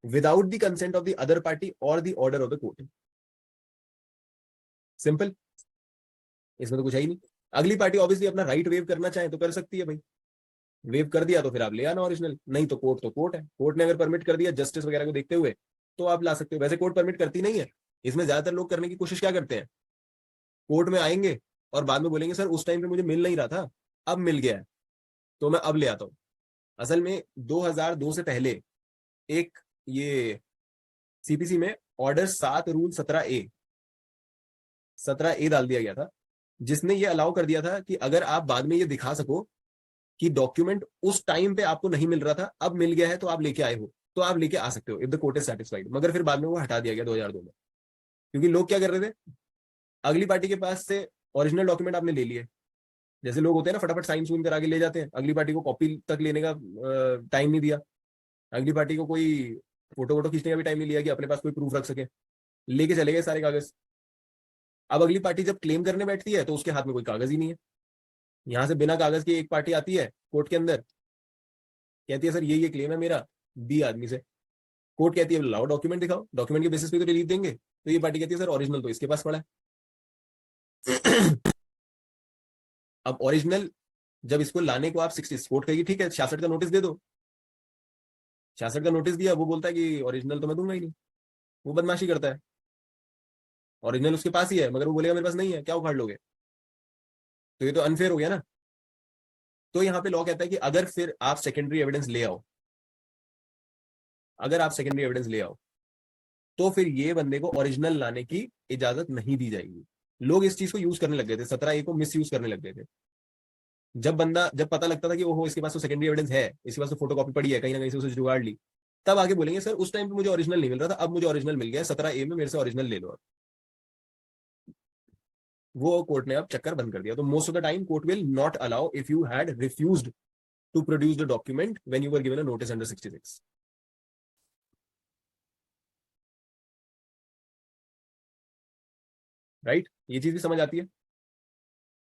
without the consent of the other party or the order of the court. Simple. इसमें तो कुछ है ही नहीं। अगली party obviously अपना right wave करना चाहे तो कर सकती है भाई, वेव कर दिया तो फिर आप ले आना ओरिजिनल, नहीं तो कोर्ट है, कोर्ट ने अगर परमिट कर दिया जस्टिस वगैरह को देखते हुए तो आप ला सकते हो। वैसे कोर्ट परमिट करती नहीं है, इसमें ज्यादातर लोग करने की कोशिश क्या करते हैं, कोर्ट में आएंगे और बाद में बोलेंगे सर उस टाइम पे मुझे मिल नहीं रहा था, अब मिल गया है तो मैं अब ले आता हूं। असल में 2002 से पहले एक ये सीपीसी में ऑर्डर 7 रूल 17A डाल दिया गया था, जिसने ये अलाउ कर दिया था कि अगर आप बाद में ये दिखा सको कि डॉक्यूमेंट उस टाइम पे आपको नहीं मिल रहा था, अब मिल गया है तो आप लेके आए हो, तो आप लेके आ सकते हो if the court is satisfied. मगर फिर बाद में वो हटा दिया गया 2002 में, क्योंकि लोग क्या कर रहे थे, अगली पार्टी के पास से ओरिजिनल डॉक्यूमेंट आपने ले लिए, जैसे लोग होते हैं ना फटाफट साइन सून करा के ले जाते हैं, अगली पार्टी को कॉपी तक लेने का टाइम नहीं दिया, अगली पार्टी को कोई फोटो वोटो खींचने का भी टाइम नहीं लिया कि अपने पास कोई प्रूफ रख सके, लेके चले गए सारे कागज। अब अगली पार्टी जब क्लेम करने बैठती है तो उसके हाथ में कोई कागज ही नहीं है, यहां से बिना कागज की एक पार्टी आती है कोर्ट के अंदर, कहती है सर ये क्लेम है मेरा बी आदमी से, कोर्ट कहती है लाओ डॉक्यूमेंट दिखाओ, डॉक्यूमेंट के बेसिस पे तो रिलीफ देंगे, तो ये पार्टी कहती है सर ओरिजिनल तो इसके पास पड़ा है। अब ओरिजिनल जब इसको लाने को आप 60 कोर्ट कहेगी ठीक है 66 का नोटिस दे दो, 66 का नोटिस दिया, वो बोलता है कि ओरिजिनल तो मैं दूंगा ही नहीं, वो बदमाशी करता है, ओरिजिनल उसके पास ही है मगर वो बोलेगा मेरे पास नहीं है, क्या उखाड़ लोगे, तो ये तो अनफेयर हो गया ना। तो यहाँ पे लॉ कहता है कि अगर फिर आप सेकेंडरी एविडेंस ले आओ, अगर आप सेकेंडरी एविडेंस ले आओ तो फिर ये बंदे को ओरिजिनल लाने की इजाजत नहीं दी जाएगी। लोग इस चीज को यूज करने लग गए थे, 17A को मिस यूज करने लग गए थे। जब पता लगता था कि ओहो इसके पास तो सेकेंडरी एविडेंस है, इसके पास तो फोटोकॉपी पड़ी है, कहीं ना कहीं से उसे जुगाड़ ली, तब आगे बोलेंगे सर उस टाइम पे मुझे ओरिजिनल नहीं मिल रहा था, अब मुझे ओरिजिनल मिल गया 17A में, मेरे से ओरिजिनल ले लो। वो कोर्ट ने अब चक्कर बंद कर दिया। तो most of the time court will not allow if you had refused to produce the document when you were given a notice under 66। Right, ये चीज भी समझ आती है।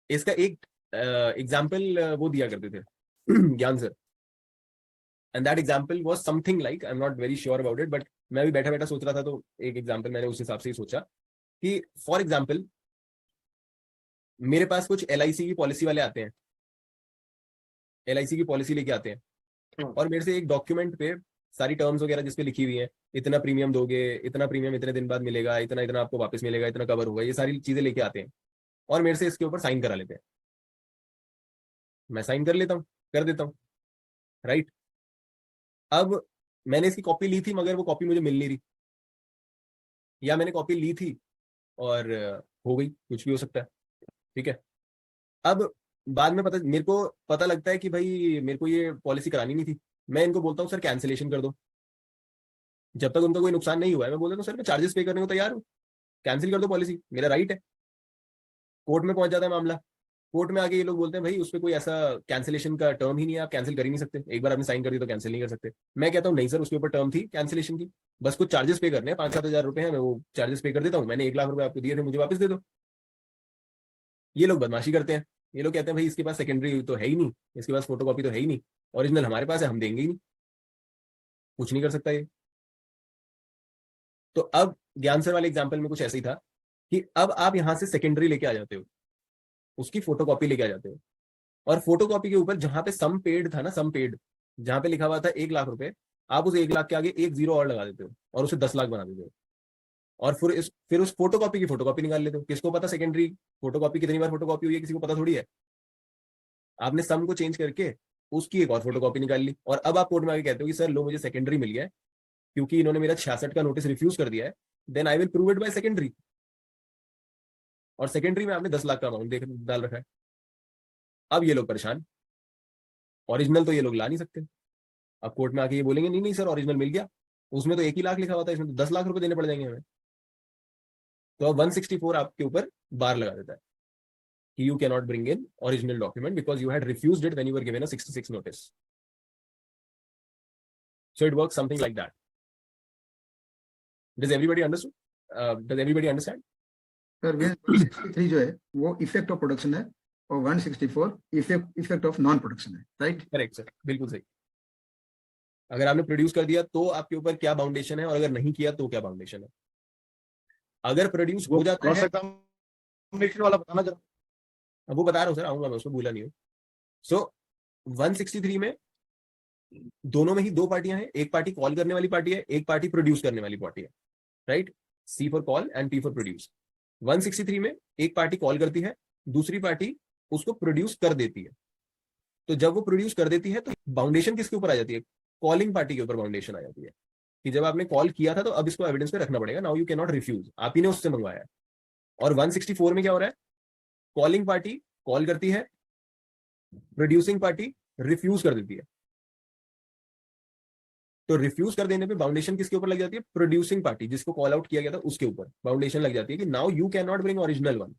इसका एक एग्जाम्पल वो दिया करते थे ज्ञान sir, and that example was something like, I am not very sure about it, but मैं भी बैठा बैठा सोच रहा था तो एक एग्जाम्पल मैंने उस हिसाब से ही सोचा कि फॉर एग्जाम्पल मेरे पास कुछ LIC की पॉलिसी वाले आते हैं, LIC की पॉलिसी लेके आते हैं और मेरे से एक डॉक्यूमेंट पे सारी टर्म्स वगैरह जिसपे लिखी हुई है, इतना प्रीमियम दोगे, इतना प्रीमियम इतने दिन बाद मिलेगा, इतना इतना आपको वापस मिलेगा, इतना कवर होगा, ये सारी चीजें लेके आते हैं और मेरे से इसके ऊपर साइन करा लेते हैं। मैं साइन कर लेता हूँ, कर देता हूँ, राइट। अब मैंने इसकी कॉपी ली थी मगर वो कॉपी मुझे मिल नहीं रही, या मैंने कॉपी ली थी और हो गई, कुछ भी हो सकता है, ठीक है। अब बाद में मेरे को पता लगता है कि भाई मेरे को ये पॉलिसी करानी नहीं थी। मैं इनको बोलता हूँ सर कैंसिलेशन कर दो। जब तक उनका कोई नुकसान नहीं हुआ है मैं बोल देता हूँ सर मैं चार्जेस पे करने को तैयार हूँ, कैंसिल कर दो पॉलिसी, मेरा राइट है। कोर्ट में पहुंच जाता है मामला, कोर्ट में आके ये लोग बोलते हैं भाई उस पर कोई ऐसा कैंसिलेशन का टर्म ही नहीं है, आप कैंसिल कर ही नहीं सकते, एक बार आपने साइन कर दी तो कैंसिल नहीं कर सकते। मैं कहता हूँ नहीं सर, उसके ऊपर टर्म थी कैंसिलेशन की, बस कुछ चार्जेस पे करने हैं, 5-7 हजार रुपए हैं, मैं वो चार्जेस पे कर देता हूँ, मैंने 1 लाख रुपए आपको दिए थे, मुझे वापस दे दो। ये लोग बदमाशी करते हैं, ये लोग कहते हैं भाई इसके पास सेकेंडरी तो है ही नहीं, इसके पास फोटोकॉपी तो है ही नहीं, ओरिजिनल हमारे पास है, हम देंगे ही नहीं, कुछ नहीं कर सकता ये। तो अब ज्ञान सर वाले एग्जाम्पल में कुछ ऐसा ही था कि अब आप यहां से सेकेंडरी लेके आ जाते हो, उसकी फोटोकॉपी लेके आ जाते हो, और फोटोकॉपी के ऊपर जहां पे सम पेड था ना, सम पेड जहां पे लिखा हुआ था 1 लाख रुपए, आप उस 1 लाख के आगे 1 जीरो और लगा देते हो और उसे 10 लाख बना देते हो, और फिर उस फोटोकॉपी की फोटोकॉपी निकाल लेते हो। किसको पता सेकेंडरी फोटोकॉपी कितनी बार फोटोकॉपी हुई है, किसी को पता थोड़ी है। आपने सम को चेंज करके उसकी एक और फोटोकॉपी निकाल ली, और अब आप कोर्ट में आके कहते हो कि सर लो मुझे सेकेंडरी मिल गया है क्योंकि इन्होंने मेरा 66 का नोटिस रिफ्यूज कर दिया है, then I will prove it by secondary. और सेकेंडरी में आपने 10 लाख का अमाउंट देख डाल रखा है। अब ये लोग परेशान, ओरिजिनल तो ये लोग ला नहीं सकते। अब कोर्ट में आके ये बोलेंगे नहीं नहीं सर ओरिजिनल मिल गया, उसमें तो 1 ही लाख लिखा हुआ था, इसमें तो 10 लाख रुपए देने पड़ जाएंगे हमें। तो अब 164 आपके ऊपर बार लगा देता है कि you can not bring in original document because you had refused it when you were given a 66 notice. So it works something like that. Does everybody understand? Does everybody understand? Sir 163 जो है वो effect of production है और 164 effect of non production है, right? Correct sir, बिल्कुल सही। अगर आपने प्रोड्यूस कर दिया तो आपके ऊपर क्या बाउंडेशन है, और अगर नहीं किया तो क्या बाउंडेशन है। अगर प्रोड्यूस हो जाता क्रॉस है, एग्जामिनेशन वाला बताना जरा। अब वो बता रहा हूँ सर, आऊंगा मैं उसमें, भूला नहीं हूँ। सो 163 में दोनों में ही 2 पार्टियां हैं, एक पार्टी कॉल करने वाली पार्टी है, एक पार्टी प्रोड्यूस करने वाली पार्टी है, right. C for call and P for produce. 163 में एक पार्टी कॉल करती है, दूसरी पार्टी उसको प्रोड्यूस कर देती है। तो जब वो प्रोड्यूस कर देती है तो बाउंडेशन किसके ऊपर आ जाती है, कॉलिंग पार्टी के ऊपर बाउंडेशन आ जाती है कि जब आपने कॉल किया था तो अब इसको एविडेंस पे रखना पड़ेगा, now you can not refuse, आप ही ने उससे मंगवाया। और 164 में क्या हो रहा है, कॉलिंग पार्टी कॉल करती है, प्रोड्यूसिंग पार्टी रिफ्यूज कर देती है। तो रिफ्यूज कर देने पे बाउंडेशन किसके ऊपर लग जाती है, प्रोड्यूसिंग पार्टी जिसको कॉल आउट किया गया था उसके ऊपर बाउंडेशन लग जाती है कि now you can not bring original one.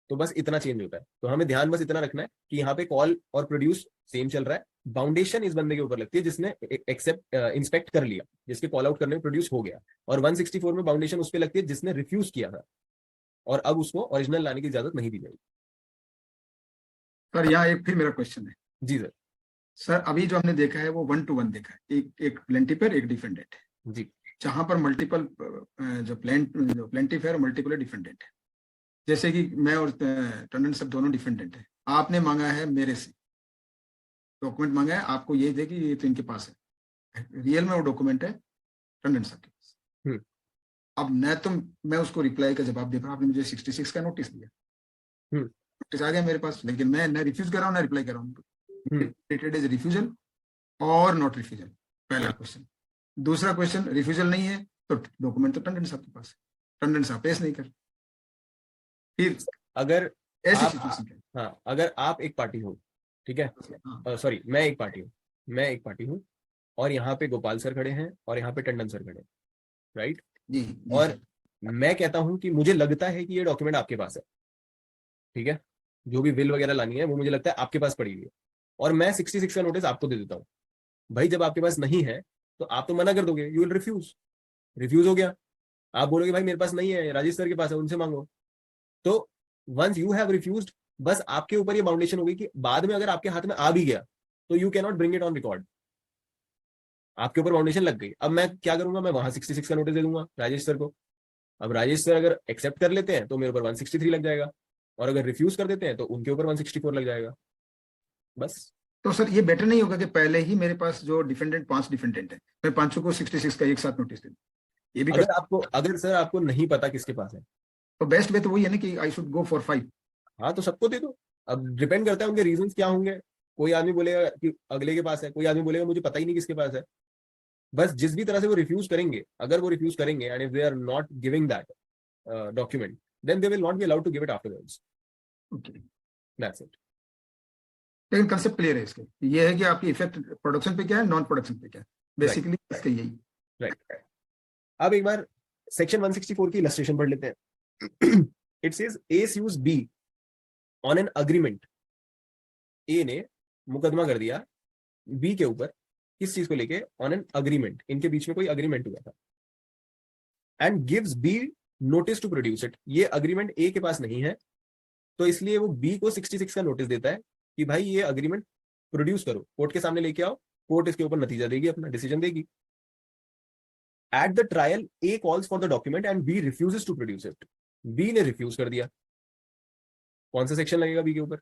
तो बस इतना चेंज होता है। तो हमें ध्यान बस इतना रखना है कि यहाँ पे कॉल और प्रोड्यूस सेम चल रहा है, बाउंडेशन इस बंदे के ऊपर लगती है जिसने एक्सेप्ट इंस्पेक्ट कर लिया, जिसके कॉल आउट करने में प्रोड्यूस हो गया। और 164 में बाउंडेशन उस पर लगती है जिसने रिफ्यूज किया था, और अब उसको ओरिजिनल लाने की इजाजत नहीं दी जाएगी। सर यहाँ एक फिर मेरा क्वेश्चन है। जी सर। सर अभी जो हमने देखा है वो 1 to 1 देखा है, एक प्लेंटिफर एक डिफेंडेंट है, जी जहां पर मल्टीपल जो प्लेंटिफर और मल्टीपल डिफेंडेंट है। जैसे कि मैं और टंडन साहब दोनों डिफेंडेंट है, आपने मांगा है मेरे से डॉक्यूमेंट मांगा है, आपको ये दे कि ये तो इनके पास है, रियल में वो डॉक्यूमेंट है टंडन साहब के पास। अब न तो मैं उसको रिप्लाई का जवाब दे पाया, आपने मुझे 66 का नोटिस दिया, नोटिस आ गया मेरे पास, लेकिन मैं न रिफ्यूज कर रहा हूँ न रिप्लाई कर रहा हूँ, ट्रीटेड एज रिफ्यूजल और नॉट रिफ्यूजल, पहला क्वेश्चन। दूसरा क्वेश्चन, रिफ्यूजल नहीं है तो डॉक्यूमेंट तो टंडन साहब के पास है, टंडन साहब पेश नहीं कर। फिर अगर ऐसी आप, सिचुएशन, हाँ अगर आप एक पार्टी हो, ठीक है, सॉरी मैं एक पार्टी हूँ और यहाँ पे गोपाल सर खड़े हैं और यहाँ पे टंडन सर खड़े हैं, राइट। जी, और मैं कहता हूं कि मुझे लगता है कि ये डॉक्यूमेंट आपके पास है, ठीक है, जो भी विल वगैरह लानी है वो मुझे लगता है आपके पास पड़ी हुई है, और मैं 66 का नोटिस आपको दे देता हूँ। भाई जब आपके पास नहीं है तो आप तो मना कर दोगे, यू विल रिफ्यूज हो गया, आप बोलोगे भाई मेरे पास नहीं है, राजेश सर के पास है, उनसे मांगो। तो वंस यू हैव रिफ्यूज्ड, बस आपके ऊपर ये बाउंडेशन होगी कि बाद में अगर आपके हाथ में आ भी गया तो you can not bring it on record, आपके ऊपर बाउंडेशन लग गई। अब मैं क्या करूंगा, मैं वहां 66 का नोटिस दे दूंगा राजेश सर को। अब राजेश सर अगर एक्सेप्ट कर लेते हैं तो मेरे ऊपर 163 लग जाएगा, और अगर रिफ्यूज कर देते हैं तो उनके ऊपर 164 लग जाएगा, बस तो सर ये बेटर नहीं होगा कि पहले ही मेरे पास जो डिफेंडेंट 5 डिफेंडेंट है, मैं पांचों को 66 का एक साथ नोटिस दे दूं? ये भी अगर सर आपको नहीं पता किसके पास है, तो बेस्ट वे तो वही है ना कि आई शुड गो फॉर 5। हाँ तो सबको दे दो। अब डिपेंड करता है उनके रीजंस क्या होंगे। कोई आदमी बोलेगा कि अगले के पास है, कोई आदमी बोलेगा मुझे पता ही नहीं किसके पास है। बस जिस भी तरह से वो रिफ्यूज करेंगे, अगर वो रिफ्यूज करेंगे and if they are not giving that document, then they will not be allowed to give it afterwards. Okay, that's it. लेकिन कंसेप्ट क्लियर है इसके, ये है कि आपकी इफेक्ट प्रोडक्शन पे क्या है, नॉन प्रोडक्शन पे क्या है, बेसिकली इसका यही। राइट। अब एक बार सेक्शन 164 की इलस्ट्रेशन पढ़ लेते हैं। It says A sues B on an agreement. A ने मुकदमा कर दिया बी के ऊपर, किस चीज को लेके? ऑन एन अग्रीमेंट, इनके बीच में कोई अग्रीमेंट हुआ था। And gives B notice to produce it. ये अग्रीमेंट ए के पास नहीं है, तो इसलिए वो बी को 66 का नोटिस देता है कि भाई ये अग्रीमेंट प्रोड्यूस करो, कोर्ट के सामने लेके आओ, कोर्ट इसके ऊपर नतीजा देगी, अपना डिसीजन देगी। At the trial A calls for the document and B refuses to produce it. B ने रिफ्यूज कर दिया। कौन सा सेक्शन लगेगा बी के ऊपर?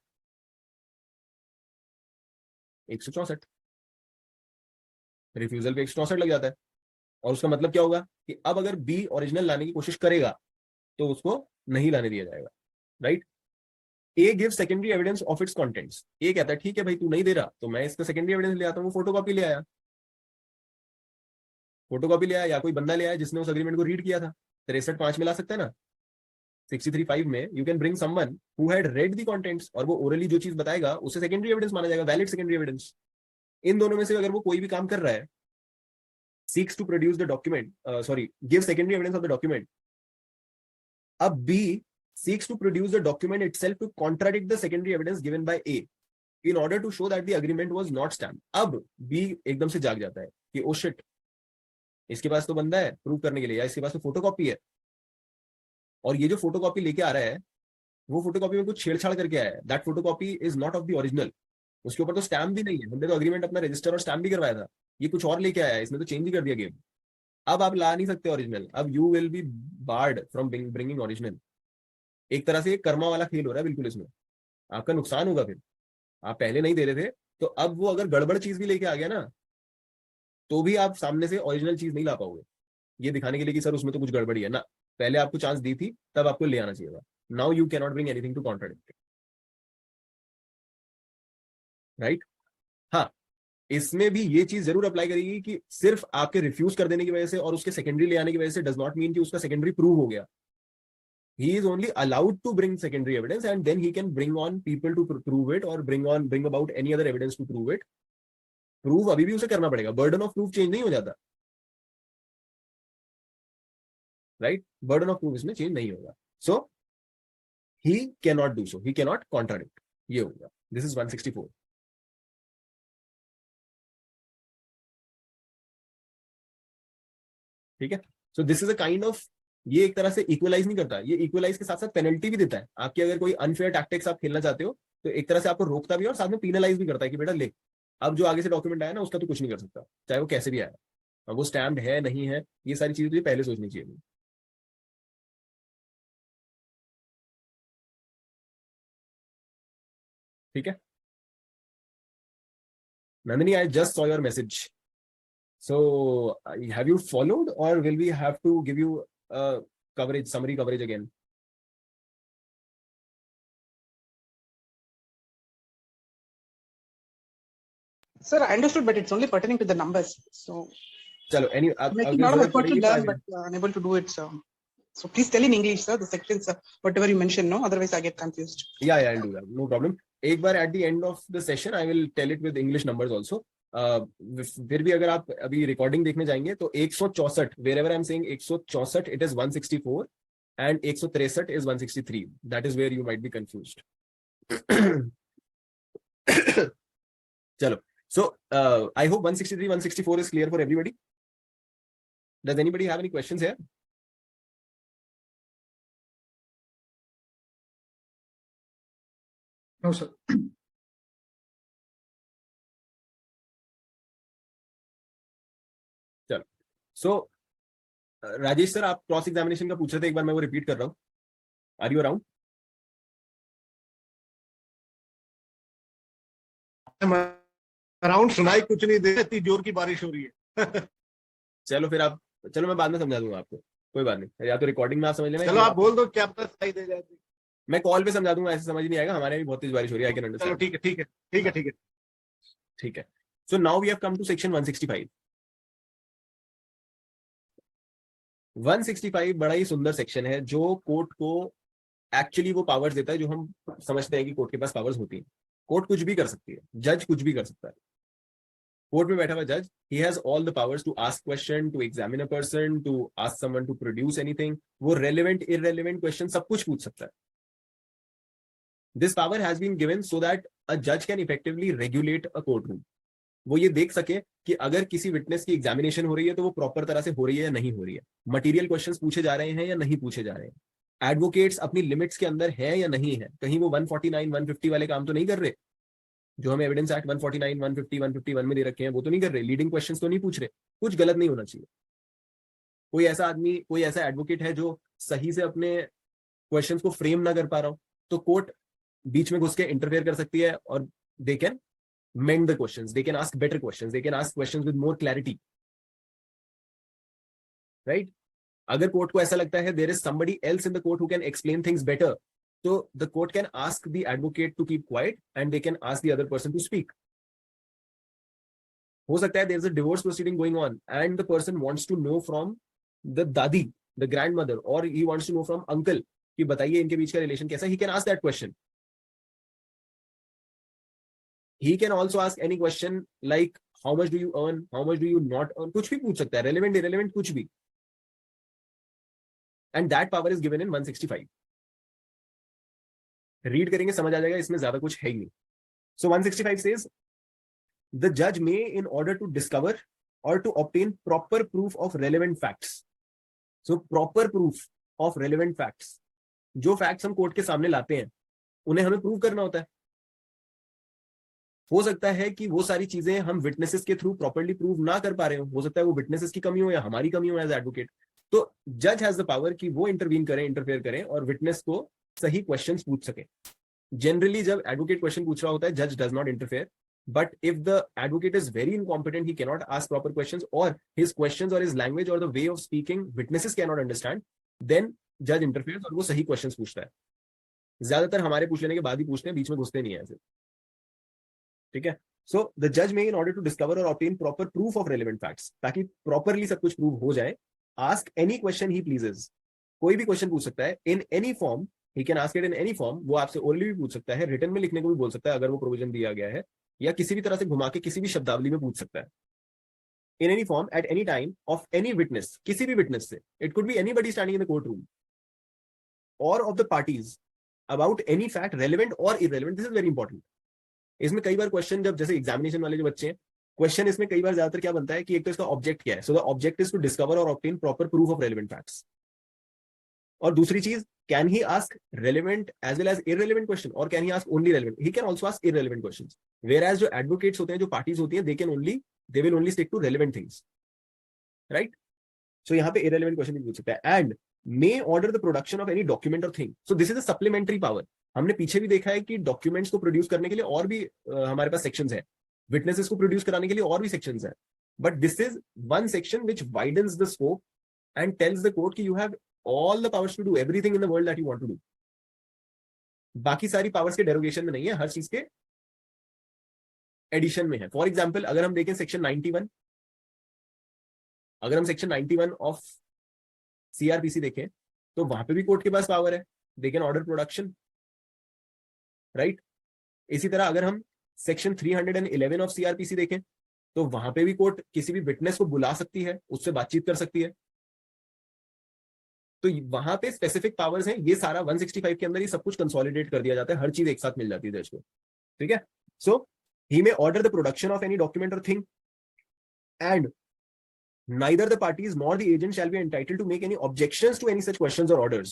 164। रिफ्यूजल पे 164 लग जाता है। और उसका मतलब क्या होगा कि अब अगर बी ओरिजिनल लाने की कोशिश करेगा तो उसको नहीं लाने दिया जाएगा। Right. A give secondary evidence of its contents. A कहता है ठीक है भाई तू नहीं दे रहा तो मैं इसका सेकेंडरी एविडेंस ले आता हूँ। वो फोटोकॉपी ले आया, फोटोकॉपी ले आया, या कोई बंदा ले आया जिसने उस एग्रीमेंट को रीड किया था। 63(5) में ला सकता है ना। 63(5) में you can bring someone who had read the contents, और वो ओरली जो चीज बताएगा उसे सेकेंडरी एविडेंस माना जाएगा, वैलिड सेकेंडरी एविडेंस। इन दोनों में से अगर वो कोई भी काम कर रहा है, seeks to produce the document, give secondary evidence of the document. अब B seeks to produce the document itself to contradict the secondary evidence given by A in order to show that the agreement was not stamped. अब B एकदम से जाग जाता है कि oh shit, इसके पास तो बंदा है प्रूव करने के लिए, या इसके पास तो फोटोकॉपी है, और ये जो फोटोकॉपी लेके आ रहा है वो फोटोकॉपी में कुछ छेड़छाड़ करके आया है। That photocopy is not of the original. उसके ऊपर तो स्टैम्प भी नहीं है, हमने तो अग्रीमेंट अपना रजिस्टर और स्टैम्प भी करवाया था। ये कुछ और लेके आया है, इसमें तो चेंज ही कर दिया गेम। अब आप ला नहीं सकते ओरिजिनल। अब you will be board from bringing original. एक तरह से कर्मा वाला खेल हो रहा है बिल्कुल इसमें, आपका नुकसान होगा। फिर आप पहले नहीं दे रहे थे, तो अब वो अगर गड़बड़ चीज भी लेके आ गया ना, तो भी आप सामने से ओरिजिनल चीज नहीं ला पाओगे, ये दिखाने के लिए कि सर उसमें तो कुछ गड़बड़ी है ना। पहले आपको चांस दी थी, तब आपको ले आना चाहिए था। Now you can not bring anything to contradict. Right. हाँ, इसमें भी ये चीज जरूर अप्लाई करेगी कि सिर्फ आपके रिफ्यूज कर देने की वजह से और उसके सेकेंडरी ले आने की वजह से डज नॉट मीन कि उसका सेकेंडरी प्रूव हो गया। He is only allowed to bring secondary evidence and then he can bring on people to prove it or bring about any other evidence to prove it. Prove अभी भी उसे करना पड़ेगा, burden of proof change नहीं हो जाता। Right? Burden of proof इसमें change नहीं होगा। So he cannot do so, he cannot contradict। ये होगा। This is 164। ठीक है। So this is a kind of, ये एक तरह से इक्वलाइज नहीं करता, ये इक्वलाइज के साथ साथ पेनल्टी भी देता है। आपकी अगर कोई अनफेयर टैक्टिक्स आप खेलना चाहते हो तो एक तरह से आपको रोकता भी है और साथ में पीनलाइज भी करता है कि बेटा ले, अब जो आगे से डॉक्यूमेंट आया ना उसका तो कुछ नहीं कर सकता, चाहे वो कैसे भी आया। अब वो स्टैम्प्ड है नहीं है, ये सारी चीजें तो पहले सोचनी चाहिए। ठीक है Nandini, I just saw your message. So have you followed और will we have to give you coverage, summary coverage again? Sir, I understood, but it's only pertaining to the numbers. So, chalo, making a lot of effort to learn, but unable to do it. So please tell in English, sir, the sections, whatever you mentioned, no? Otherwise, I get confused. Yeah, I'll do that. No problem. एक बार at the end of the session, I will tell it with English numbers also. फिर भी अगर आप अभी recording देखने जाएंगे तो 164, wherever I'm saying 164, it is 164, and 163 is 163. That is where you might be confused. चलो, so I hope 163, 164 is clear for everybody. Does anybody have any questions here? No, sir. चलो, so राजेश सर, आप cross examination का पूछ रहे थे, एक बार मैं वो रिपीट कर रहा हूँ। Are you around? अराउंड सुनाई कुछ नहीं दे, इतनी जोर की बारिश हो रही है। चलो फिर आप, चलो मैं बाद में समझा दूंगा आपको, कोई बात नहीं, या तो रिकॉर्डिंग में आप समझ लेना, चलो आप बोल दो, क्या पता सुनाई दे जाए। मैं कॉल पे समझा दूंगा, ऐसे समझ नहीं आएगा, हमारे यहाँ भी बहुत तेज बारिश हो रही है, आई कैन चलो अंडरस्टैंड। ठीक है, ठीक है, ठीक है, ठीक है। ठीक है, so now we have come to section 165। 165 बड़ा ही सुंदर सेक्शन है जो कोर्ट को एक्चुअली वो पावर्स देता है जो हम समझते हैं कि कोर्ट के पास पावर्स होती हैं। कोर्ट कुछ भी कर सकती है, जज कुछ भी कर सकता है। कोर्ट में बैठा हुआ जज, he has all the powers to ask question, to examine a person, to ask someone to produce anything. वो रेलेवेंट इररेलेवेंट क्वेश्चन सब कुछ पूछ सकता है। This power has been given so that a जज can effectively regulate a court room. वो ये देख सके कि अगर किसी विटनेस की एग्जामिनेशन हो रही है तो वो प्रॉपर तरह से हो रही है या नहीं हो रही है, मटेरियल क्वेश्चंस पूछे जा रहे हैं या नहीं पूछे जा रहे हैं, एडवोकेट्स अपनी लिमिट्स के अंदर है या नहीं है, कहीं वो 149 150 वाले काम तो नहीं कर रहे जो हमें एविडेंस एक्ट 149 150 151 में दे रखे हैं, वो तो नहीं कर रहे, लीडिंग क्वेश्चंस तो नहीं पूछ रहे, कुछ गलत नहीं होना चाहिए। कोई ऐसा आदमी, कोई ऐसा एडवोकेट है जो सही से अपने क्वेश्चंस को फ्रेम ना कर पा रहा हो, तो कोर्ट बीच में घुस के इंटरफेयर कर सकती है और they can mend the questions, they can ask better questions, they can ask questions with more clarity, right? अगर कोर्ट को ऐसा लगता है there is somebody else in the court who can explain things better, so the court can ask the advocate to keep quiet and they can ask the other person to speak. हो सकता है there is a divorce proceeding going on and the person wants to know from the dadi, the grandmother, or he wants to know from uncle कि बताइए इनके बीच का relation कैसा, he can ask that question. He can also ask any question like how much do you earn, how much do you not earn, कुछ भी पूछ सकता है, relevant irrelevant कुछ भी, and that power is given in 165. Read करेंगे समझ आ जाएगा, इसमें ज्यादा कुछ है ही नहीं. So 165 says the judge may, in order to discover or to obtain proper proof of relevant facts. So proper proof of relevant facts, जो facts हम कोर्ट के सामने लाते हैं उन्हें हमें प्रूव करना होता है. हो सकता है कि वो सारी चीजें हम विटनेसेस के थ्रू प्रॉपर्ली प्रूव ना कर पा रहे हो सकता है वो विटनेसेस की कमी हो या हमारी कमी हो एज एडवोकेट. तो जज हैज द पावर कि वो इंटरवीन करें, इंटरफेयर करें और विटनेस को सही क्वेश्चंस पूछ सके. जनरली जब एडवोकेट क्वेश्चन पूछ रहा होता है, जज does not interfere, but if the advocate is very incompetent, he cannot ask proper questions और हिज क्वेश्चंस और हिज लैंग्वेज और the way of speaking witnesses cannot understand, then जज इंटरफेयर और वो सही क्वेश्चंस पूछता है. ज्यादातर हमारे पूछ लेने के बाद ही पूछते हैं, बीच में घुसते नहीं है ऐसे. ठीक है. सो द जज में इन ऑर्डर टू डिस्कवर और obtain proper proof of relevant facts, ताकि प्रॉपरली सब कुछ प्रूव हो जाए, आस्क एनी क्वेश्चन ही प्लीजेस. कोई भी क्वेश्चन पूछ सकता है in any form, he can ask it in any form. वो आपसे ओरली भी पूछ सकता है, रिटन में लिखने को भी बोल सकता है अगर वो प्रोविजन दिया गया है, या किसी भी तरह से घुमा के किसी भी शब्दावली में पूछ सकता है. In any form at any time of any witness, किसी भी विटनेस से. It could be anybody standing in the court room और of the parties about any fact relevant और irrelevant. This is very important. इसमें कई बार question, जब जैसे examination वाले जो बच्चे हैं, क्वेश्चन इसमें कई बार ज्यादातर क्या बनता है कि एक तो इसका ऑब्जेक्ट क्या है. So the object is to discover और obtain proper proof of relevant facts. और दूसरी चीज, can he ask relevant as well as irrelevant question और can he ask only relevant. He can also ask irrelevant questions, whereas जो advocates होते हैं, जो parties होती हैं, they will only stick to relevant things, right. So यहाँ पे irrelevant question भी पूछ सकता है. And may order the production of any document और thing. So this is a supplementary power. हमने पीछे भी देखा है कि डॉक्यूमेंट्स को प्रोड्यूस करने के लिए और भी हमारे पास सेक्शंस हैं, विटनेसेस को प्रोड्यूस कराने के लिए और भी सेक्शंस हैं, but this is one section which widens the scope and tells the court कि you have all the powers to do everything in the world that you want to do. बाकी सारी powers के derogation में नहीं है, हर चीज के addition में है. फॉर एग्जाम्पल अगर हम देखें सेक्शन 91, अगर हम सेक्शन 91 ऑफ सीआरपीसी देखें तो वहां पे भी कोर्ट के पास पावर है, they can order production, right. इसी तरह अगर हम सेक्शन 311 ऑफ सीआरपीसी देखें तो वहां पे भी कोर्ट किसी भी विटनेस को बुला सकती है, उससे बातचीत कर सकती है. तो वहां पे स्पेसिफिक पावर्स हैं. ये सारा 165 के अंदर ही सब कुछ कंसोलिडेट कर दिया जाता है, हर चीज एक साथ मिल जाती है जज को. ठीक है. So he may order the production of any document और thing and neither the parties nor the agent shall be entitled to make any objections to any such questions or orders,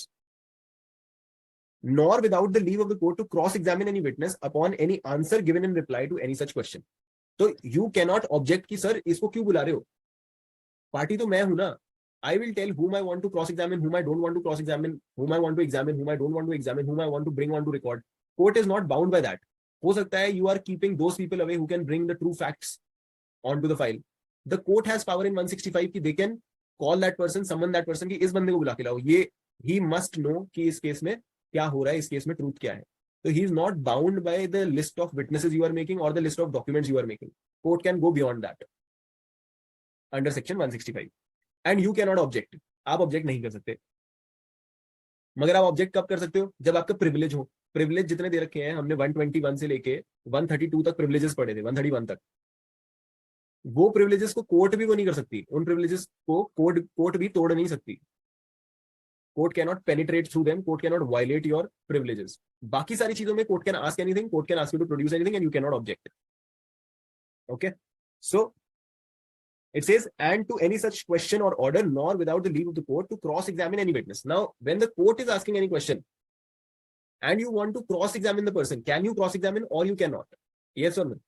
nor without the leave of the court to cross-examine any witness upon any answer given in reply to any such question. So you cannot object कि sir इसको क्यों बुला रहे हो, party तो मैं हूं ना. I will tell whom I want to cross-examine, whom I don't want to cross-examine, whom I want to examine, whom I don't want to examine, whom I want to bring on to record. Court is not bound by that. हो सकता है you are keeping those people away who can bring the true facts onto the file. The court has power in 165 कि they can call that person, summon that person कि इस बंदे को बुला के लाओ, ये he must know कि इस केस में क्या हो रहा है, इस केस में ट्रूथ क्या है. So he is not bound by the list of witnesses you are making or the list of documents you are making. Court can go beyond that under section 165 and you cannot object. आप object नहीं कर सकते. मगर आप object कब कर सकते हो? जब आपका प्रिविलेज हो. प्रिविलेज जितने दे रखे हैं हमने 121 से लेके 132 तक प्रिविलेजेस पढ़े थे, 131 तक. वो प्रिविलेजेस को कोर्ट भी वो नहीं कर सकती. उन प्रिविलेजेस को कोर्ट भी तोड़ नहीं सकती. Court cannot penetrate through them, court cannot violate your privileges. बाकी सारी चीजों में court can ask anything, court can ask you to produce anything and you cannot object. Okay, so it says and to any such question or order nor without the leave of the court to cross examine any witness. Now when the court is asking any question and you want to cross examine the person, can you cross examine or you cannot? Yes or no?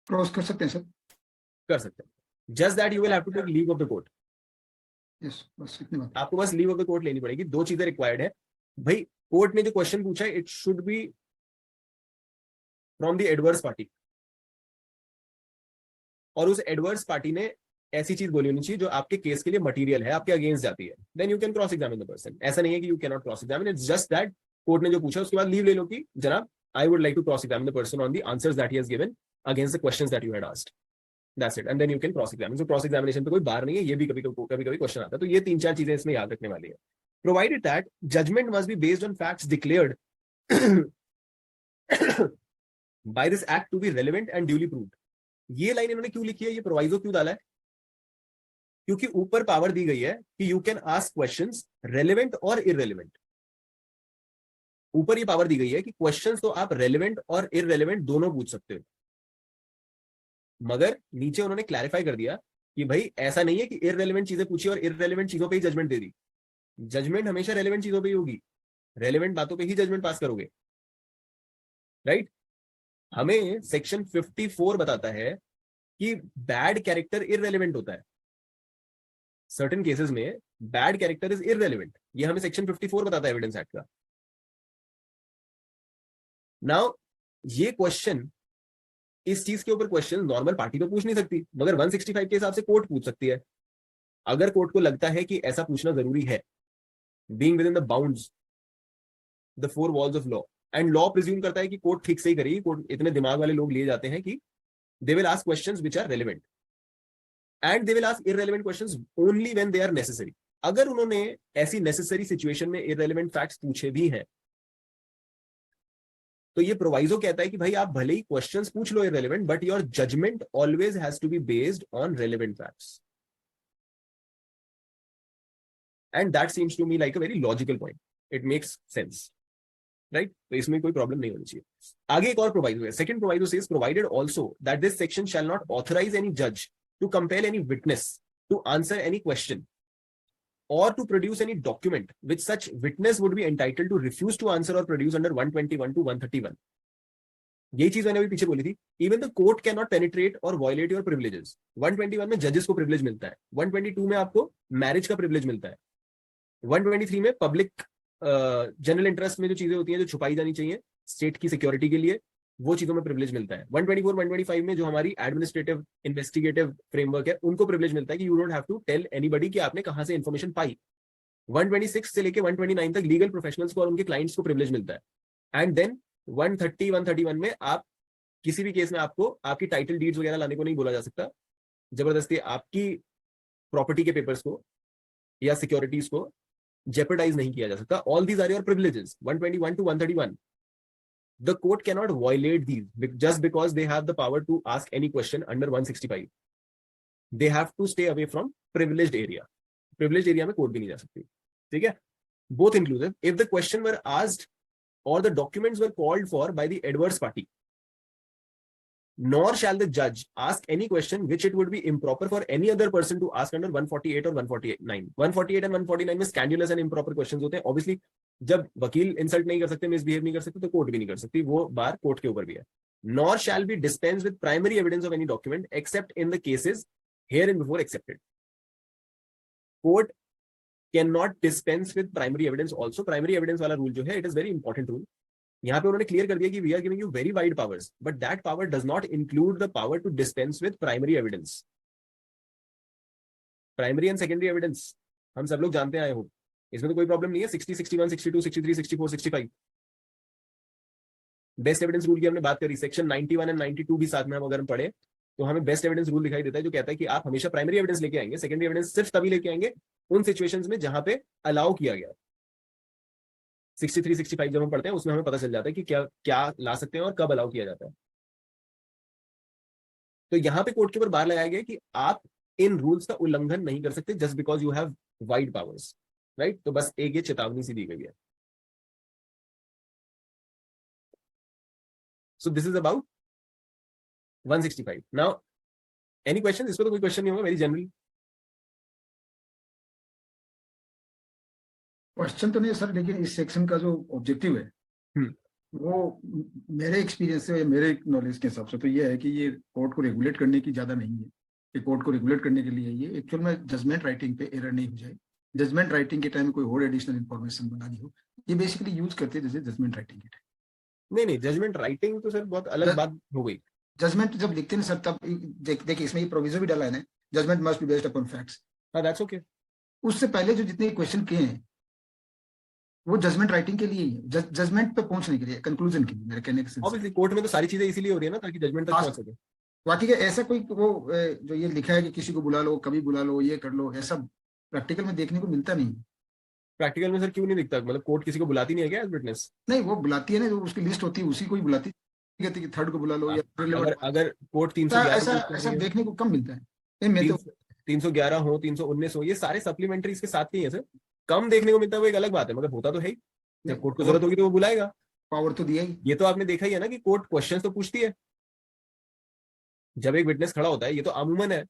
Cross कर सकते हैं sir. कर सकते हैं. Just that you will have to take leave of the court. Yes, बस इतनी बात. आपको बस लीव ऑफ द कोर्ट लेनी पड़ेगी. दो चीजें रिक्वायर्ड है भाई. कोर्ट ने जो क्वेश्चन पूछा है it should be from the adverse party और उस एडवर्स पार्टी ने ऐसी चीज बोली होनी चाहिए जो आपके केस के लिए मटेरियल है, आपके अगेंस्ट जाती है. Then you can cross examine the person. ऐसा नहीं है कि you can not cross examine. It's just that court ने जो पूछा उसके बाद लीव ले लो कि जनाब I would like to cross examine the person on the answers that he has given against the questions that you had asked. That's it. And then you can cross examine. So cross examination पे कोई बार नहीं है. ये भी कभी कभी question आता है. तो ये 3-4 चीजें इसमें याद रखने वाली है. Provided that judgment must be based on facts declared by this act to be relevant and duly proved. ये लाइन इन्होंने क्यों लिखी है, ये प्रोवाइजो क्यों डाला है? क्योंकि ऊपर पावर दी गई है कि you can ask questions relevant और इररेलेवेंट. ऊपर ये पावर दी गई है कि क्वेश्चंस तो आप रेलेवेंट और इररेलेवेंट दोनों पूछ सकते हो. मगर नीचे उन्होंने क्लैरिफाई कर दिया कि भाई ऐसा नहीं है कि इररेलेवेंट चीजें पूछी और इररेलेवेंट चीजों पे ही जजमेंट दे दी. जजमेंट हमेशा रेलेवेंट चीजों पे ही होगी. रेलेवेंट बातों पे ही जजमेंट पास करोगे. राइट? हमें सेक्शन 54 बताता है कि बैड कैरेक्टर इररेलेवेंट होता है. सर्टेन केसेस में बैड कैरेक्टर इज इररेलेवेंट. ये हमें सेक्शन 54 बताता है एविडेंस एक्ट का. नाउ ये क्वेश्चन, इस चीज के ऊपर क्वेश्चन नॉर्मल पार्टी तो पूछ नहीं सकती, मगर 165 के हिसाब से कोर्ट पूछ सकती है. अगर कोर्ट को लगता है कि ऐसा पूछना जरूरी है, being within the bounds, the four walls of law, and law presume करता है कि कोर्ट ठीक से ही करेगी. कोर्ट इतने दिमाग वाले लोग लिए जाते हैं कि they will ask questions which are relevant and they will ask irrelevant questions only when they are necessary. अगर उन्होंने ऐसी necessary situation में irrelevant facts पूछे भी हैं तो ये प्रोवाइजो कहता है कि भाई आप भले ही क्वेश्चंस पूछ लो irrelevant, but your judgment always has to be based on relevant facts. And that seems to me like a very logical point. It makes sense, right? तो इसमें कोई प्रॉब्लम नहीं होनी चाहिए. आगे एक और प्रोवाइजो है. Second proviso says provided also that this section shall not authorize any judge to compel any witness to answer any question or to produce any document which such witness would be entitled to refuse to answer or produce under 121 to 131. यही चीज मैंने अभी पीछे बोली थी. Even the court can not penetrate और violet your privileges. 121 में जजेस को प्रिविलेज मिलता है. 122 में आपको मैरिज का प्रिविलेज मिलता है. 123 में पब्लिक जनरल इंटरेस्ट में जो चीजें होती हैं जो छुपाई जानी चाहिए स्टेट की सिक्योरिटी के लिए, वो चीजों में प्रिविलेज मिलता है. 124 125 में जो हमारी एडमिनिस्ट्रेटिव इन्वेस्टिगेटिव फ्रेमवर्क है उनको प्रिविलेज मिलता है कि you don't have to tell anybody कि आपने कहां से इंफॉर्मेशन पाई. 126 से लेके 129 तक लीगल प्रोफेशनल्स को और उनके क्लाइंट्स को प्रिविलेज मिलता है. एंड देन 130 131 में आप किसी भी केस में आपको आपकी टाइटल डीड्स वगैरह लाने को नहीं बोला जा सकता. जबरदस्ती आपकी प्रॉपर्टी के पेपर्स को या सिक्योरिटीज को jeopardize नहीं किया जा सकता. All these are your privileges. 121 to 131. The court cannot violate these just because they have the power to ask any question under 165. They have to stay away from privileged area. Privileged area में court भी नहीं जा सकती. ठीक है? Both inclusive. If the question were asked or the documents were called for by the adverse party, nor shall the judge ask any question which it would be improper for any other person to ask under 148 or 149. 148 and 149 में scandalous and improper questions होते हैं. Obviously, जब वकील insult नहीं कर सकते, misbehave नहीं कर सकते, तो कोर्ट भी नहीं कर सकती. वो बार कोर्ट के ऊपर भी है. Nor shall be dispensed with primary evidence of any document except in the cases hereinbefore accepted. Court can not dispense with primary evidence also. Primary evidence वाला रूल जो है, it is very important rule. यहाँ पे उन्होंने clear कर दिया कि we are giving you very wide powers, but that power does not include the power to dispense with primary evidence. Primary and secondary evidence हम सब लोग जानते आए हो, इसमें तो कोई प्रॉब्लम नहीं है। 60, 61, 62, 63, 64, 65 बेस्ट एविडेंस रूल की हमने बात करी। सेक्शन 91 एंड 92 भी साथ में हम अगर हम पढ़े तो हमें बेस्ट एविडेंस रूल दिखाई देता है, जो कहता है कि आप हमेशा प्राइमरी एविडेंस लेके आएंगे, सेकेंडरी एविडेंस सिर्फ तभी लेके आएंगे उन सिचुएशंस में जहां पे अलाउ किया गया। 63, 65 जब हम पढ़ते हैं उसमें हमें पता चल जाता है कि क्या क्या ला सकते हैं और कब अलाउ किया जाता है। तो यहाँ पे कोर्ट के ऊपर बार लगाया गया कि आप इन रूल्स का उल्लंघन नहीं कर सकते just because you have wide powers, right. तो बस एक ये चेतावनी सी दी गई है। सो this is about 165। Now any question? इस पर तो कोई क्वेश्चन नहीं होगा, वेरी जनरल। क्वेश्चन तो नहीं सर, लेकिन इस सेक्शन का जो ऑब्जेक्टिव है वो मेरे एक्सपीरियंस से या मेरे नॉलेज के हिसाब से तो ये है कि ये कोर्ट को रेगुलेट करने की ज्यादा नहीं है। ये कोर्ट को रेगुलेट करने के लिए ये एक्चुअल में जजमेंट राइटिंग पे एरर नहीं हो जाए, जजमेंट राइटिंग के टाइम कोई और एडिशनल इन्फॉर्मेशन बनानी हो, ये बेसिकली यूज करते हैं जैसे जजमेंट राइटिंग के टाइम। नहीं, जजमेंट राइटिंग तो सर बहुत अलग बात हो गई। जजमेंट जब लिखते हैं सर तब देखिए इसमें ये प्रोविजन भी डाला है ना, judgment must be based upon facts. हाँ, दैट्स ओके। उससे पहले जो जितने क्वेश्चन किए हैं वो जजमेंट राइटिंग के लिए ही है, जजमेंट पे पहुंचने के लिए, कंक्लूजन के लिए। मेरे कहने का ऑब्वियसली कोर्ट में तो सारी चीजें इसीलिए हो रही है ना, ताकि जजमेंट तक पहुंच सके। बाकी का ऐसा कोई वो जो ये लिखा है कि किसी को बुला लो, कभी बुला लो, ये कर लो, ऐसा प्रैक्टिकल में देखने को मिलता नहीं। प्रैक्टिकल में सर क्यों नहीं दिखता? मतलब कोर्ट किसी को बुलाती नहीं है क्या एज विटनेस? नहीं, वो बुलाती है ना, जो उसकी लिस्ट होती है उसी को ही बुलाती है, कहती है कि थर्ड को बुला लो या अगर कोर्ट 311 ऐसा देखने को कम मिलता है। मैं तो 311 हो, 319 हो, ये सारे सप्लीमेंट्री इसके साथ के ही है सर। कम देखने को मिलता है वो एक अलग बात है, मगर होता तो है ही। जब कोर्ट को जरूरत होगी तो वो बुलाएगा। पावर तो दिया ही। ये तो आपने देखा ही है ना कि कोर्ट क्वेश्चंस तो पूछती है जब एक विटनेस खड़ा होता है। ये तो अमूमन है,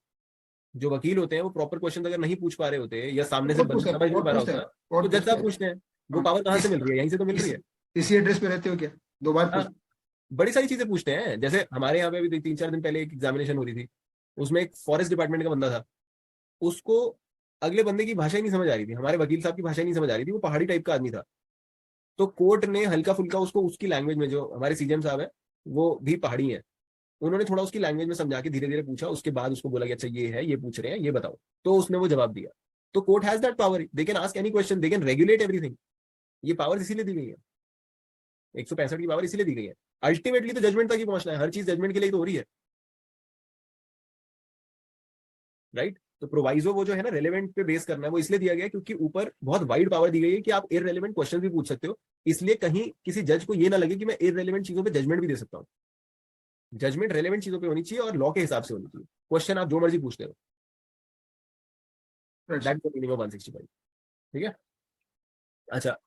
जो वकील होते हैं वो प्रॉपर क्वेश्चन अगर नहीं पूछ पा रहे होते या सामने से समझ नहीं पा रहा होता तो जज साहब पूछते हैं। वो पावर कहाँ से मिल रही है? यहीं से तो मिल रही है। इसी एड्रेस पे रहते हो क्या? 2 बार बड़ी सारी चीजें पूछते हैं। जैसे हमारे यहाँ पे भी 3-4 दिन पहले एक एग्जामिनेशन हो रही थी, उसमें एक फॉरेस्ट डिपार्टमेंट का बंदा था, उसको अगले बंदे की भाषा ही नहीं समझ आ रही थी, हमारे वकील साहब की भाषा ही नहीं समझ आ रही थी, वो पहाड़ी टाइप का आदमी था। तो कोर्ट ने हल्का फुल्का उसको उसकी लैंग्वेज में, जो हमारे सीजीएम साहब है वो भी पहाड़ी है, उन्होंने थोड़ा उसकी लैंग्वेज में समझा के धीरे धीरे पूछा। उसके बाद उसको बोला कि अच्छा ये है, ये पूछ रहे हैं, ये बताओ। तो उसने वो जवाब दिया। तो court has that power, they can ask any question, they can regulate everything. ये पावर इसीलिए दी गई है, 165 की पावर इसीलिए दी गई है। अल्टीमेटली तो जजमेंट तक ही पहुंचना है, हर चीज जजमेंट के लिए तो हो रही है, राइट। तो प्रोवाइजो वो जो है ना रेलेवेंट पे बेस करना है, वो इसलिए दिया गया क्योंकि ऊपर बहुत वाइड पावर दी गई है कि आप इररेलेवेंट क्वेश्चन भी पूछ सकते हो। इसलिए कहीं किसी जज को ये ना लगे कि मैं इररेलेवेंट चीजों पे जजमेंट भी दे सकता हूँ। जजमेंट रेलेवेंट चीजों पे होनी चाहिए और लॉ के हिसाब से होनी चाहिए। क्वेश्चन आप जो मर्जी पूछते हो, that is the meaning of 165। ठीक है। अच्छा,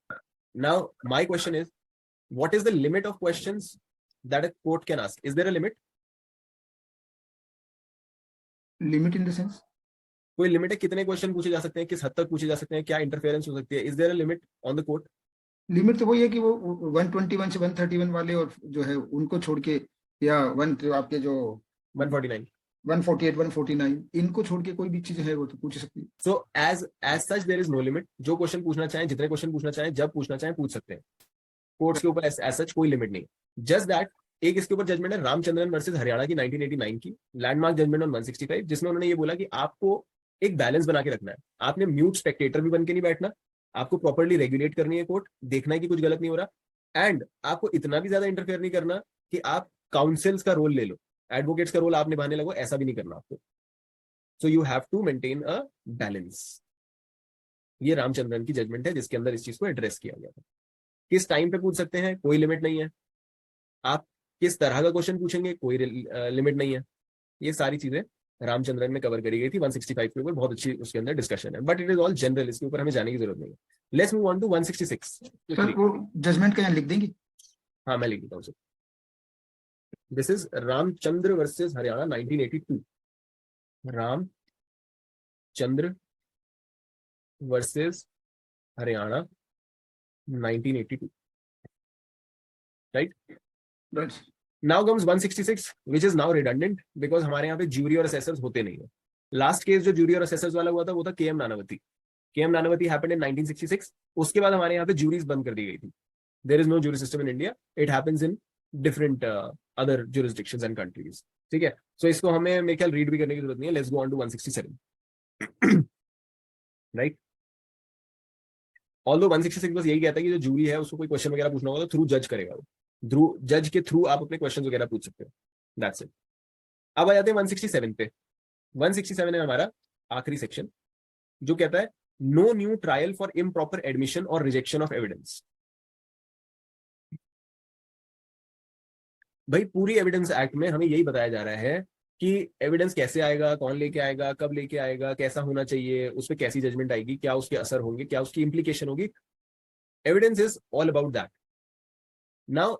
now my question is, what is the limit of questions that a court can ask? Is there a limit? Limit in the sense, कोई लिमिट है कितने क्वेश्चन पूछे जा सकते हैं, किस हद तक पूछे जा सकते हैं, क्या इंटरफेरेंस हो सकती है? Is there a limit on the court? Limit तो वही है कि वो 121 से 131 वाले और जो है उनको छोड़ के, या आपके जो 149 148 149 इनको छोड़ के कोई भी चीज है वो तो पूछ सकती है। So as such there is no limit. जो क्वेश्चन पूछना चाहें, जितने क्वेश्चन पूछना चाहें, जब पूछना चाहें पूछ सकते हैं। कोर्ट्स के ऊपर एज सच कोई लिमिट नहीं। जस्ट दैट एक इसके ऊपर जजमेंट है रामचंद्रन वर्सेस हरियाणा की 1989 की, लैंडमार्क जजमेंट ऑन 165, जिसमें उन्होंने ये बोला कि आपको एक बैलेंस बना के रखना है। आपने म्यूट स्पेक्टेटर भी बन के नहीं बैठना, आपको प्रॉपर्ली रेगुलेट करनी है कोर्ट, देखना है कि कुछ गलत नहीं हो रहा, एंड आपको इतना भी ज्यादा इंटरफेयर नहीं करना कि आप काउंसिल्स का रोल ले लो, एडवोकेट्स का रोल आप निभाने लगो, ऐसा भी नहीं करना आपको। So you have to maintain a balance. ये रामचंद्रन की जजमेंट है जिसके अंदर इस चीज को एड्रेस किया गया था। किस टाइम पे पूछ सकते हैं, कोई लिमिट नहीं है। आप किस तरह का क्वेश्चन पूछेंगे, कोई लिमिट नहीं है। ये सारी चीजें रामचंद्रन में कवर करी गई थी 165 के ऊपर, बहुत अच्छी उसके अंदर डिस्कशन है, but it is all general, इसके ऊपर हमें जाने की जरूरत नहीं है। Let's move on to 166। Sir वो जजमेंट का यहाँ लिख देंगे? हाँ, मैं लिख देता हूँ sir. This is Ramachandra versus Haryana 1982। Ramachandra versus Haryana 1982, right? Now comes 166, which is now redundant because हमारे यहाँ पे ज्यूरी और असेसर्स होते नहीं है। लास्ट केस जो ज्यूरी और असेसर्स वाला हुआ था वो था K M Nanavati. KM Nanavati happened in 1966. उसके बाद हमारे यहाँ पे जूरीज बंद कर दी गई थी. There is no jury system in India. It happens in different other jurisdictions and countries. ठीक है, सो इसको हमें मेरे ख्याल रीड भी करने की जरूरत नहीं है. Let's go on to 167. Right. Although 166 बस यही कहता है कि जो जूरी है उसको कोई क्वेश्चन वगैरह पूछना होगा तो थ्रू जज करेगा वो. थ्रू जज के थ्रू आप अपने क्वेश्चन वगैरह पूछ सकते हो. That's it. अब आ जाते हैं 167 पे. 167 है हमारा आखिरी सेक्शन, जो कहता है no new trial for improper admission और रिजेक्शन ऑफ एविडेंस. भाई पूरी एविडेंस एक्ट में हमें यही बताया जा रहा है कि एविडेंस कैसे आएगा, कौन लेके आएगा, कब लेके आएगा, कैसा होना चाहिए, उस पर कैसी जजमेंट आएगी, क्या उसके असर होंगे, क्या उसकी इंप्लीकेशन होगी. Evidence is all about that. Now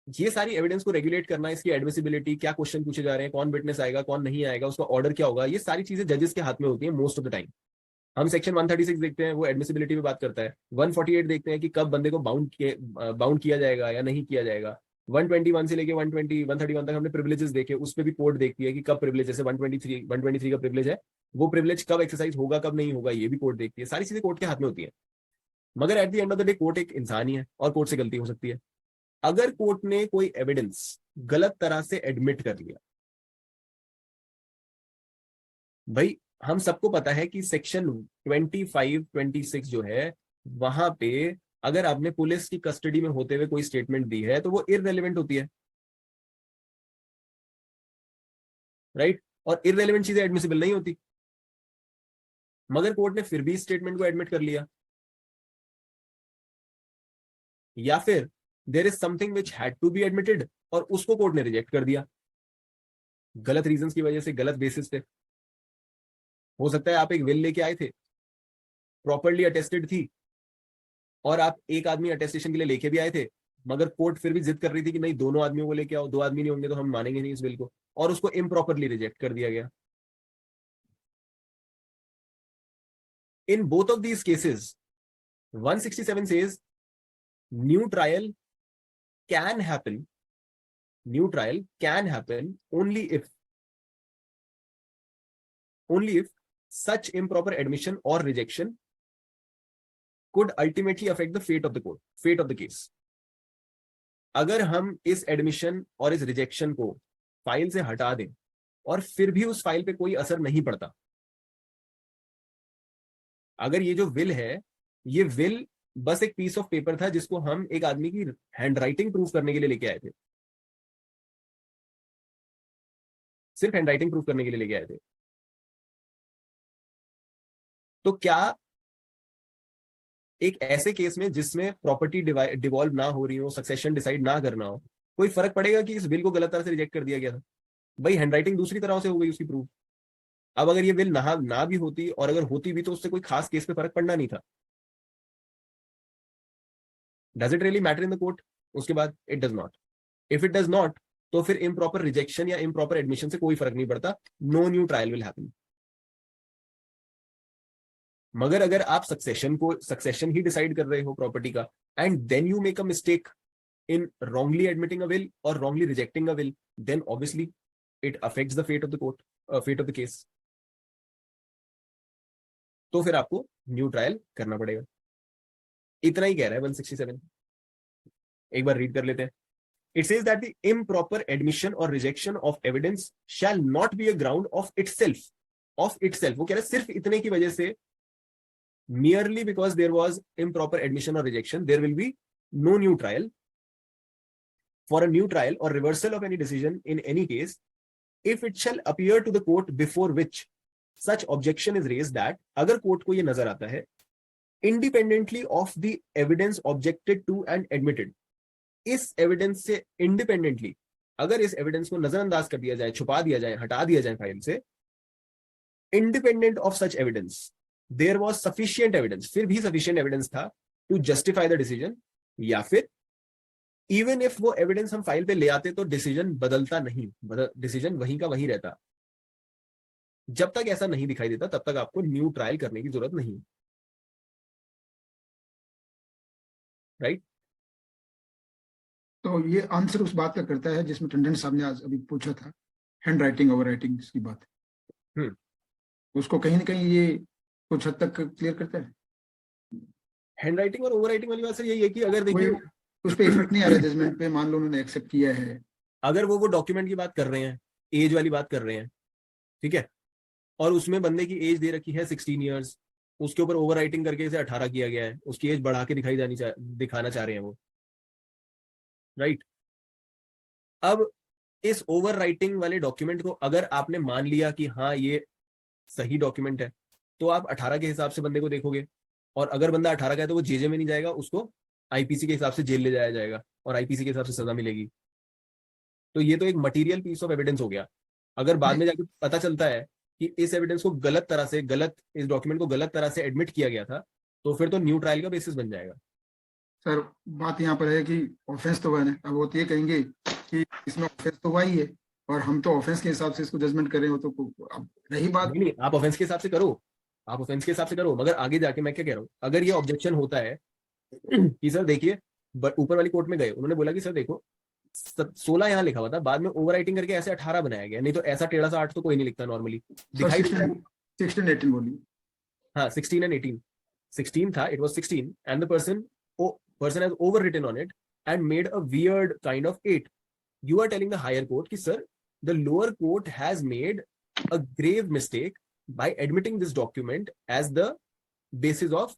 ये सारी एविडेंस को रेगुलेट करना, इसकी एडमिसिबिलिटी, क्या क्वेश्चन पूछे जा रहे हैं, कौन विटनेस आएगा, कौन नहीं आएगा, उसका ऑर्डर क्या होगा, ये सारी चीजें जजेस के हाथ में होती है मोस्ट ऑफ द टाइम. हम सेक्शन 136 देखते हैं, वो एडमिसिबिलिटी पे बात करता है. 148 देखते हैं कि कब बंदे को बाउंड किया जाएगा या नहीं किया जाएगा. 121 से लेके 131 तक हमने प्रिविलेजेस देखे, उस पर भी कोर्ट देखती है कि कब प्रिविलेज, जैसे 123 का प्रिविलेज है, वो प्रिविलेज कब एक्सरसाइज होगा, कब नहीं होगा, ये भी कोर्ट देखती है. सारी चीजें कोर्ट के हाथ में होती है. मगर at the end of the day court एक इंसान ही है और कोर्ट से गलती हो सकती है. अगर कोर्ट ने कोई एविडेंस गलत तरह से एडमिट कर लिया, भाई हम सबको पता है कि सेक्शन 25-26 जो है, वहां पे अगर आपने पुलिस की कस्टडी में होते हुए कोई स्टेटमेंट दी है तो वो इररेलेवेंट होती है. राइट. और इररेलेवेंट चीजें एडमिसिबल नहीं होती. मगर कोर्ट ने फिर भी स्टेटमेंट को एडमिट कर लिया, या फिर there is something which had to be admitted और उसको कोर्ट ने रिजेक्ट कर दिया गलत रीजंस की वजह से, गलत बेसिस पे. हो सकता है आप एक विल लेके आए थे, प्रॉपर्ली अटेस्टेड थी, और आप एक आदमी अटेस्टेशन के लिए लेके भी आए थे, मगर कोर्ट फिर भी जिद कर रही थी कि नहीं, दोनों आदमियों को लेके आओ, 2 आदमी नहीं होंगे तो हम मानेंगे नहीं इस बिल को, और उसको इम्प्रॉपरली रिजेक्ट कर दिया गया. In both of these cases 167 says new trial can happen only if such improper admission or rejection could ultimately affect the fate of the case. अगर हम इस एडमिशन और इस रिजेक्शन को फाइल से हटा दें और फिर भी उस फाइल पे कोई असर नहीं पड़ता, अगर ये जो विल है, ये विल बस एक पीस ऑफ पेपर था जिसको हम एक आदमी की हैंडराइटिंग प्रूफ करने के लिए लेके आए थे, सिर्फ हैंडराइटिंग प्रूफ करने के लिए लेके आए थे, तो क्या एक ऐसे केस में जिसमें प्रॉपर्टी डिवॉल्व ना हो रही हो, सक्सेशन डिसाइड ना करना हो, कोई फर्क पड़ेगा कि इस बिल को गलत तरह से रिजेक्ट कर दिया गया था? भाई हैंडराइटिंग दूसरी तरह से हो गई उसकी प्रूफ. अब अगर ये बिल ना भी होती, और अगर होती भी, तो उससे कोई खास केस पे फर्क पड़ना नहीं था. Does it really matter in the court? उसके बाद it does not. If it does not, तो फिर इम्प्रॉपर रिजेक्शन या इम्प्रॉपर एडमिशन से कोई फर्क नहीं पड़ता. No new trial will happen. मगर अगर आप सक्सेशन ही डिसाइड कर रहे हो प्रॉपर्टी का, and then you make a mistake in wrongly admitting a will or wrongly rejecting a will, then obviously it affects the fate of the case. तो फिर आपको न्यू ट्रायल करना पड़ेगा. इतना ही कह रहा है 167. एक बार रीड कर लेते हैं. It says that the improper admission or rejection of evidence shall not be a ground of itself. वो कह रहा है सिर्फ इतने की वजह से, merely because there was improper admission or rejection, there will be no new trial. For a new trial or reversal of any decision in any case, if it shall appear to the court before which such objection is raised that, अगर court को ये नजर आता है, independently of the evidence objected to and admitted, इस evidence से independently, अगर इस एविडेंस को नजरअंदाज कर दिया जाए, छुपा दिया जाए, हटा दिया जाए फाइल से, independent of such evidence, there was sufficient evidence, फिर भी sufficient evidence था to justify the decision, या फिर इवन इफ वो एविडेंस हम फाइल पे ले आते तो डिसीजन बदलता नहीं, डिसीजन वहीं का वहीं रहता. जब तक ऐसा नहीं दिखाई देता तब तक आपको न्यू ट्रायल करने की जरूरत नहीं. राइट. तो ये आंसर उस बात का करता है जिसमें टंडन साहब ने आज अभी पूछा था, हैंड राइटिंग ओवर राइटिंग की बात. उसको कहीं ना कहीं ये कुछ हद तक क्लियर करते हैं? हैंड राइटिंग और ओवर राइटिंग वाली बात सर यही है कि अगर कोई देखिए उस पर इफेक्ट नहीं आ रहा जजमेंट पे, मान लो उन्होंने एक्सेप्ट किया है, अगर वो डॉक्यूमेंट की बात कर रहे हैं, एज वाली बात कर रहे हैं, ठीक है, और उसमें बंदे की एज दे रखी है 16 ईयर्स, उसके ऊपर ओवर राइटिंग करके इसे 18 किया गया है, उसकी एज बढ़ा के दिखाना चाह रहे हैं वो, राइट। अब इस ओवर राइटिंग वाले डॉक्यूमेंट को अगर आपने मान लिया कि हाँ ये सही डॉक्यूमेंट है, तो आप 18 के हिसाब से बंदे को देखोगे, और अगर बंदा 18 का है तो वो जेजे में नहीं जाएगा, उसको आईपीसी के हिसाब से जेल ले जाया जाएगा और आईपीसी के हिसाब से सजा मिलेगी। तो ये तो एक मटीरियल पीस ऑफ एविडेंस हो गया। अगर बाद में जाके पता चलता है कि इस एविडेंस को इस डॉक्यूमेंट को गलत तरह से एडमिट किया गया था, तो फिर तो न्यू ट्रायल का बेसिस बन जाएगा। सर बात यहाँ पर है कि ऑफेंस तो हुआ है, अब वो तो ये कहेंगे कि इसमें ऑफेंस तो हुआ ही है और हम तो ऑफेंस के हिसाब से इसको जजमेंट कर रहे हो, तो अब रही बात नहीं, आप ऑफेंस के हिसाब से करो, आप ऑफेंस के हिसाब से करो, मगर आगे जाके मैं क्या कह रहा हूँ, अगर ये ऑब्जेक्शन होता है कि सर देखिए, ऊपर वाली कोर्ट में गए, उन्होंने बोला कि सर देखो 16 यहाँ लिखा हुआ था, बाद में ओवर राइटिंग करके ऐसे 18 बनाया गया, नहीं तो ऐसा टेढ़ा सा 8 तो कोई नहीं लिखता नॉर्मली, दिखाई देता है। 16-18 बोलिए। हाँ 16 and 18, 16 था, it was 16 and the person has overwritten on it and made a weird kind of 8. You are telling the higher court कि sir the lower court has made a grave mistake by admitting this document as the basis of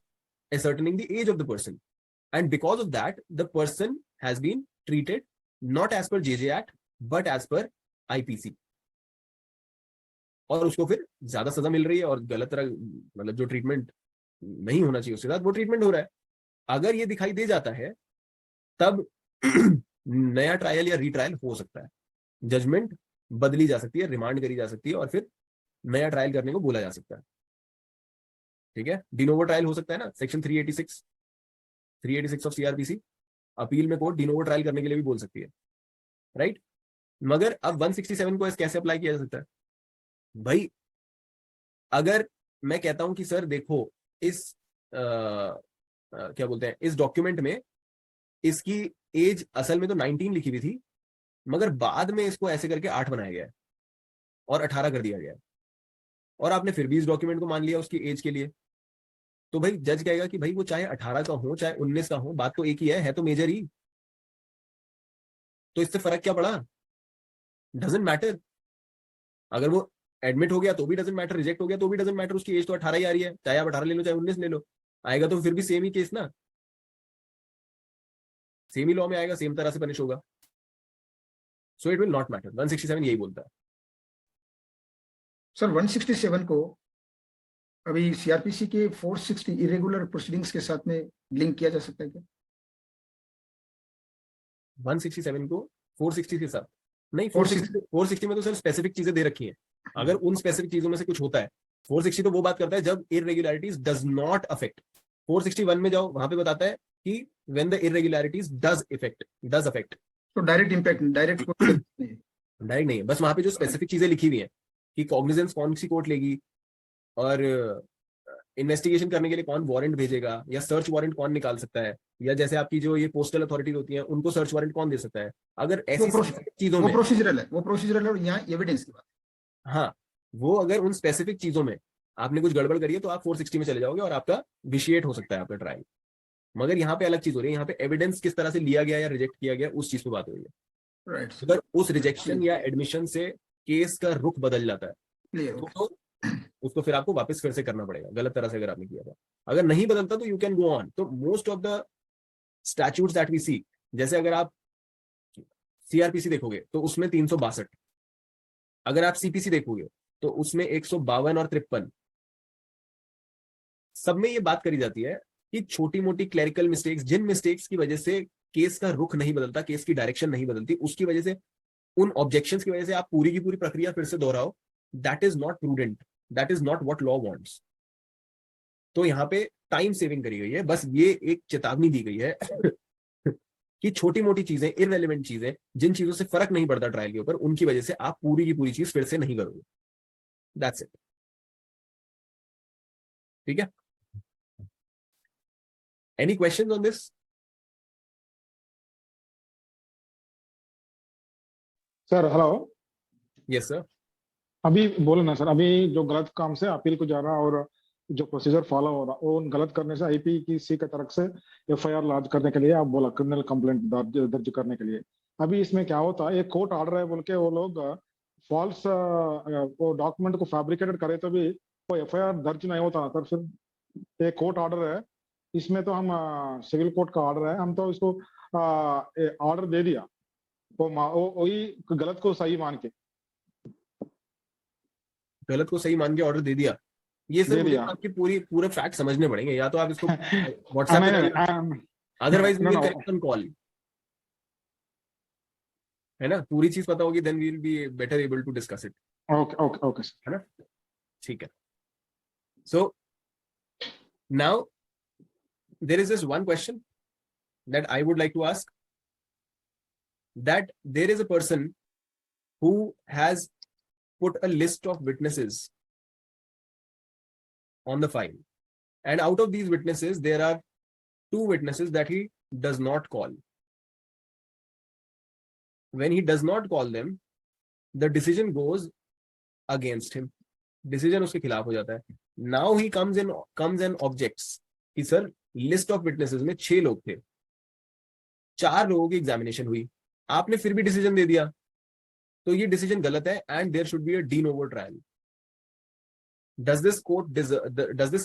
ascertaining the age of the person, and because of that the person has been treated not as per JJ Act but as per IPC, और उसको फिर ज्यादा सजा मिल रही है और गलत तरह मतलब जो ट्रीटमेंट नहीं होना चाहिए उसके साथ वो ट्रीटमेंट हो रहा है। अगर ये दिखाई दे जाता है तब नया ट्रायल या रीट्रायल हो सकता है, जजमेंट बदली जा सकती है, रिमांड करी जा सकती है और फिर नया ट्रायल करने को बोला जा सकता है। ठीक है, डिनोवो ट्रायल हो सकता है ना, सेक्शन 386 ऑफ सीआरपीसी, अपील में कोर्ट डिनोवो ट्रायल करने के लिए भी बोल सकती है, राइट। मगर अब 167 को कैसे अप्लाई किया जा सकता है भाई? अगर मैं कहता हूं कि सर देखो इस क्या बोलते हैं, इस डॉक्यूमेंट में इसकी एज असल में तो 19 लिखी हुई थी, मगर बाद में इसको ऐसे करके 8 बनाया गया है और 18 कर दिया गया है, और आपने फिर भी इस डॉक्यूमेंट को मान लिया उसकी एज के लिए, तो भाई जज कहेगा कि भाई वो चाहे 18 का हो चाहे 19 का हो, बात तो एक ही है तो मेजर ही, तो इससे फर्क क्या पड़ा? Doesn't matter. अगर वो एडमिट हो गया तो भी डजेंट मैटर, रिजेक्ट हो गया तो भी डजेंट मैटर, उसकी एज तो 18 ही आ रही है, चाहे आप 18 ले लो चाहे 19 ले लो, आएगा तो फिर भी सेम ही केस ना, सेम ही लॉ में आएगा, सेम तरह से पनिश होगा। So it will not matter. 167 यही बोलता है। सर 167 को अभी सीआरपीसी के 460 इरेगुलर प्रोसीडिंग्स के साथ में लिंक किया जा सकता है क्या? 167 को 460 के साथ नहीं, 460 में तो सर स्पेसिफिक चीजें दे रखी हैं। अगर उन स्पेसिफिक चीजों में से कुछ होता है, 460 तो वो बात करता है जब इरेगुलरिटीज डज नॉट अफेक्ट। 461 में जाओ, वहां पे बताता है कि when the irregularities does affect. तो डायरेक्ट इंपैक्ट, डायरेक्ट नहीं है, बस वहां पे जो स्पेसिफिक चीजें लिखी हुई हैं कि कॉग्निजेंस कौन सी कोर्ट लेगी और इन्वेस्टिगेशन करने के लिए कौन वारंट भेजेगा या सर्च वारंट कौन निकाल सकता है, या जैसे आपकी जो ये पोस्टल अथॉरिटीज होती हैं उनको सर्च वारंट कौन दे सकता है, अगर ऐसी चीजों में वो प्रोसीजरल है और यहाँ एविडेंस की बात। हाँ, वो अगर उन स्पेसिफिक चीजों में आपने कुछ गड़बड़ करी है तो आप 460 में चले जाओगे और आपका विशिएट हो सकता है आपका ट्रायल। मगर यहाँ पे अलग चीज हो रही है, यहाँ पे एविडेंस किस तरह से लिया गया या रिजेक्ट किया गया उस चीज पे बात हो रही है। राइट। अगर उस रिजेक्शन या एडमिशन से केस का रुख बदल जाता है तो उसको फिर आपको वापस फिर से करना पड़ेगा, गलत तरह से अगर आपने किया था। अगर नहीं बदलता तो यू कैन गो ऑन। तो most of the statutes that we see, जैसे अगर आप सीआरपीसी देखोगे तो उसमें 362, अगर आप सीपीसी देखोगे तो उसमें 152 और 53, सब में ये बात करी जाती है कि छोटी मोटी क्लरिकल मिस्टेक्स, जिन मिस्टेक्स की वजह से केस का रुख नहीं बदलता, केस की डायरेक्शन नहीं बदलती, उसकी वजह से, उन ऑब्जेक्शंस की वजह से आप पूरी की पूरी प्रक्रिया फिर से दोहराओ, that is not prudent, that is not what law wants. तो यहाँ पे टाइम सेविंग करी गई है, बस ये एक चेतावनी दी गई है कि छोटी मोटी चीजें, इररेलेवेंट चीजें, जिन चीजों से फर्क नहीं पड़ता ट्रायल के ऊपर, उनकी वजह से आप पूरी की पूरी चीज फिर से नहीं करोगे। That's it. ठीक है, any questions on this? Sir hello. Yes sir. अभी बोलो ना सर, अभी जो गलत काम से अपील को जा रहा और जो प्रोसीजर फॉलो हो रहा वो गलत करने से आईपी की सी की तरफ से एफआईआर लॉन्च करने के लिए आप बोला क्रिमिनल कंप्लेंट दर्ज करने के लिए। अभी इसमें क्या होता है, एक कोर्ट ऑर्डर है बोल के वो लोग फॉल्स वो डॉक्यूमेंट को फैब्रिकेटेड करे तो भी वो एफआईआर दर्ज नहीं होता सर। फिर एक कोर्ट ऑर्डर है, इसमें तो हम सिविल कोर्ट का ऑर्डर है, हम तो इसको ऑर्डर दे दिया, वो वही गलत को सही मान के ऑर्डर दे दिया। ये सर दे मुझे दिया। आपकी पूरे फैक्ट समझने पड़ेंगे, या तो आप इसको व्हाट्सएप पे, otherwise we will connect on call, है ना। पूरी चीज पता होगी, then we will be better able to discuss it. Okay okay okay sir, है ना, ठीक है। So now there is this one question that I would like to ask, that there is a person who has put a list of witnesses on the file, and out of these witnesses there are 2 witnesses that he does not call. When he does not call them, the decision goes against him, decision उसके खिलाफ हो जाता है। Now he comes and objects कि sir list of witnesses में 6 लोग थे, 4 लोगों की एग्जामिनेशन हुई, आपने फिर भी डिसीजन दे दिया, तो ये डिसीजन गलत है and there should be a de novo trial. Does this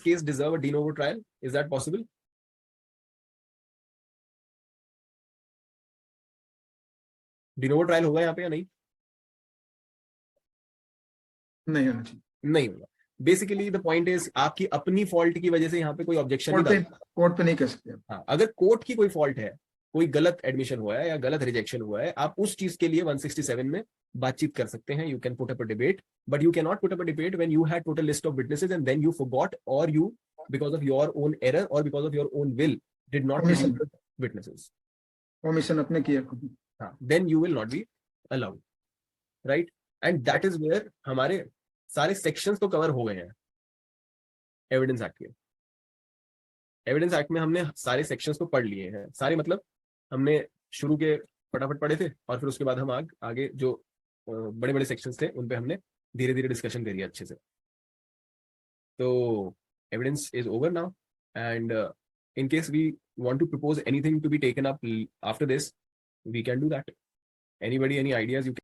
case deserve a de novo trial? Is that possible? De novo trial होगा यहाँ पे या नहीं? नहीं होना चाहिए, नहीं होगा। बेसिकली द पॉइंट इज, आपकी अपनी फॉल्ट की वजह से यहाँ पे कोई ऑब्जेक्शन नहीं डालता। कोर्ट पे नहीं कह सकते। हाँ, अगर कोर्ट की कोई फॉल्ट है, कोई गलत एडमिशन हुआ है या गलत रिजेक्शन हुआ है, आप उस चीज के लिए 167 में बातचीत कर सकते हैं। You can put up a debate, but you can not put up a debate when you had put a list of witnesses and then you forgot, और you because of your own error और because of your own will did not witnesses, omission अपने किया खुद, हाँ, then you will not be allowed, right. And that is where हमारे सारे सेक्शंस तो कवर हो गए हैं एविडेंस एक्ट के। एविडेंस एक्ट में हमने सारे सेक्शंस को पढ़ लिए हैं, सारे मतलब हमने शुरू के फटाफट पढ़े थे, और फिर उसके बाद हम आगे जो बड़े बड़े सेक्शंस थे उन पे हमने धीरे धीरे डिस्कशन करी अच्छे से। तो evidence is over now, and in case we want to propose anything to be taken up after this, we can do that. Anybody, any ideas you can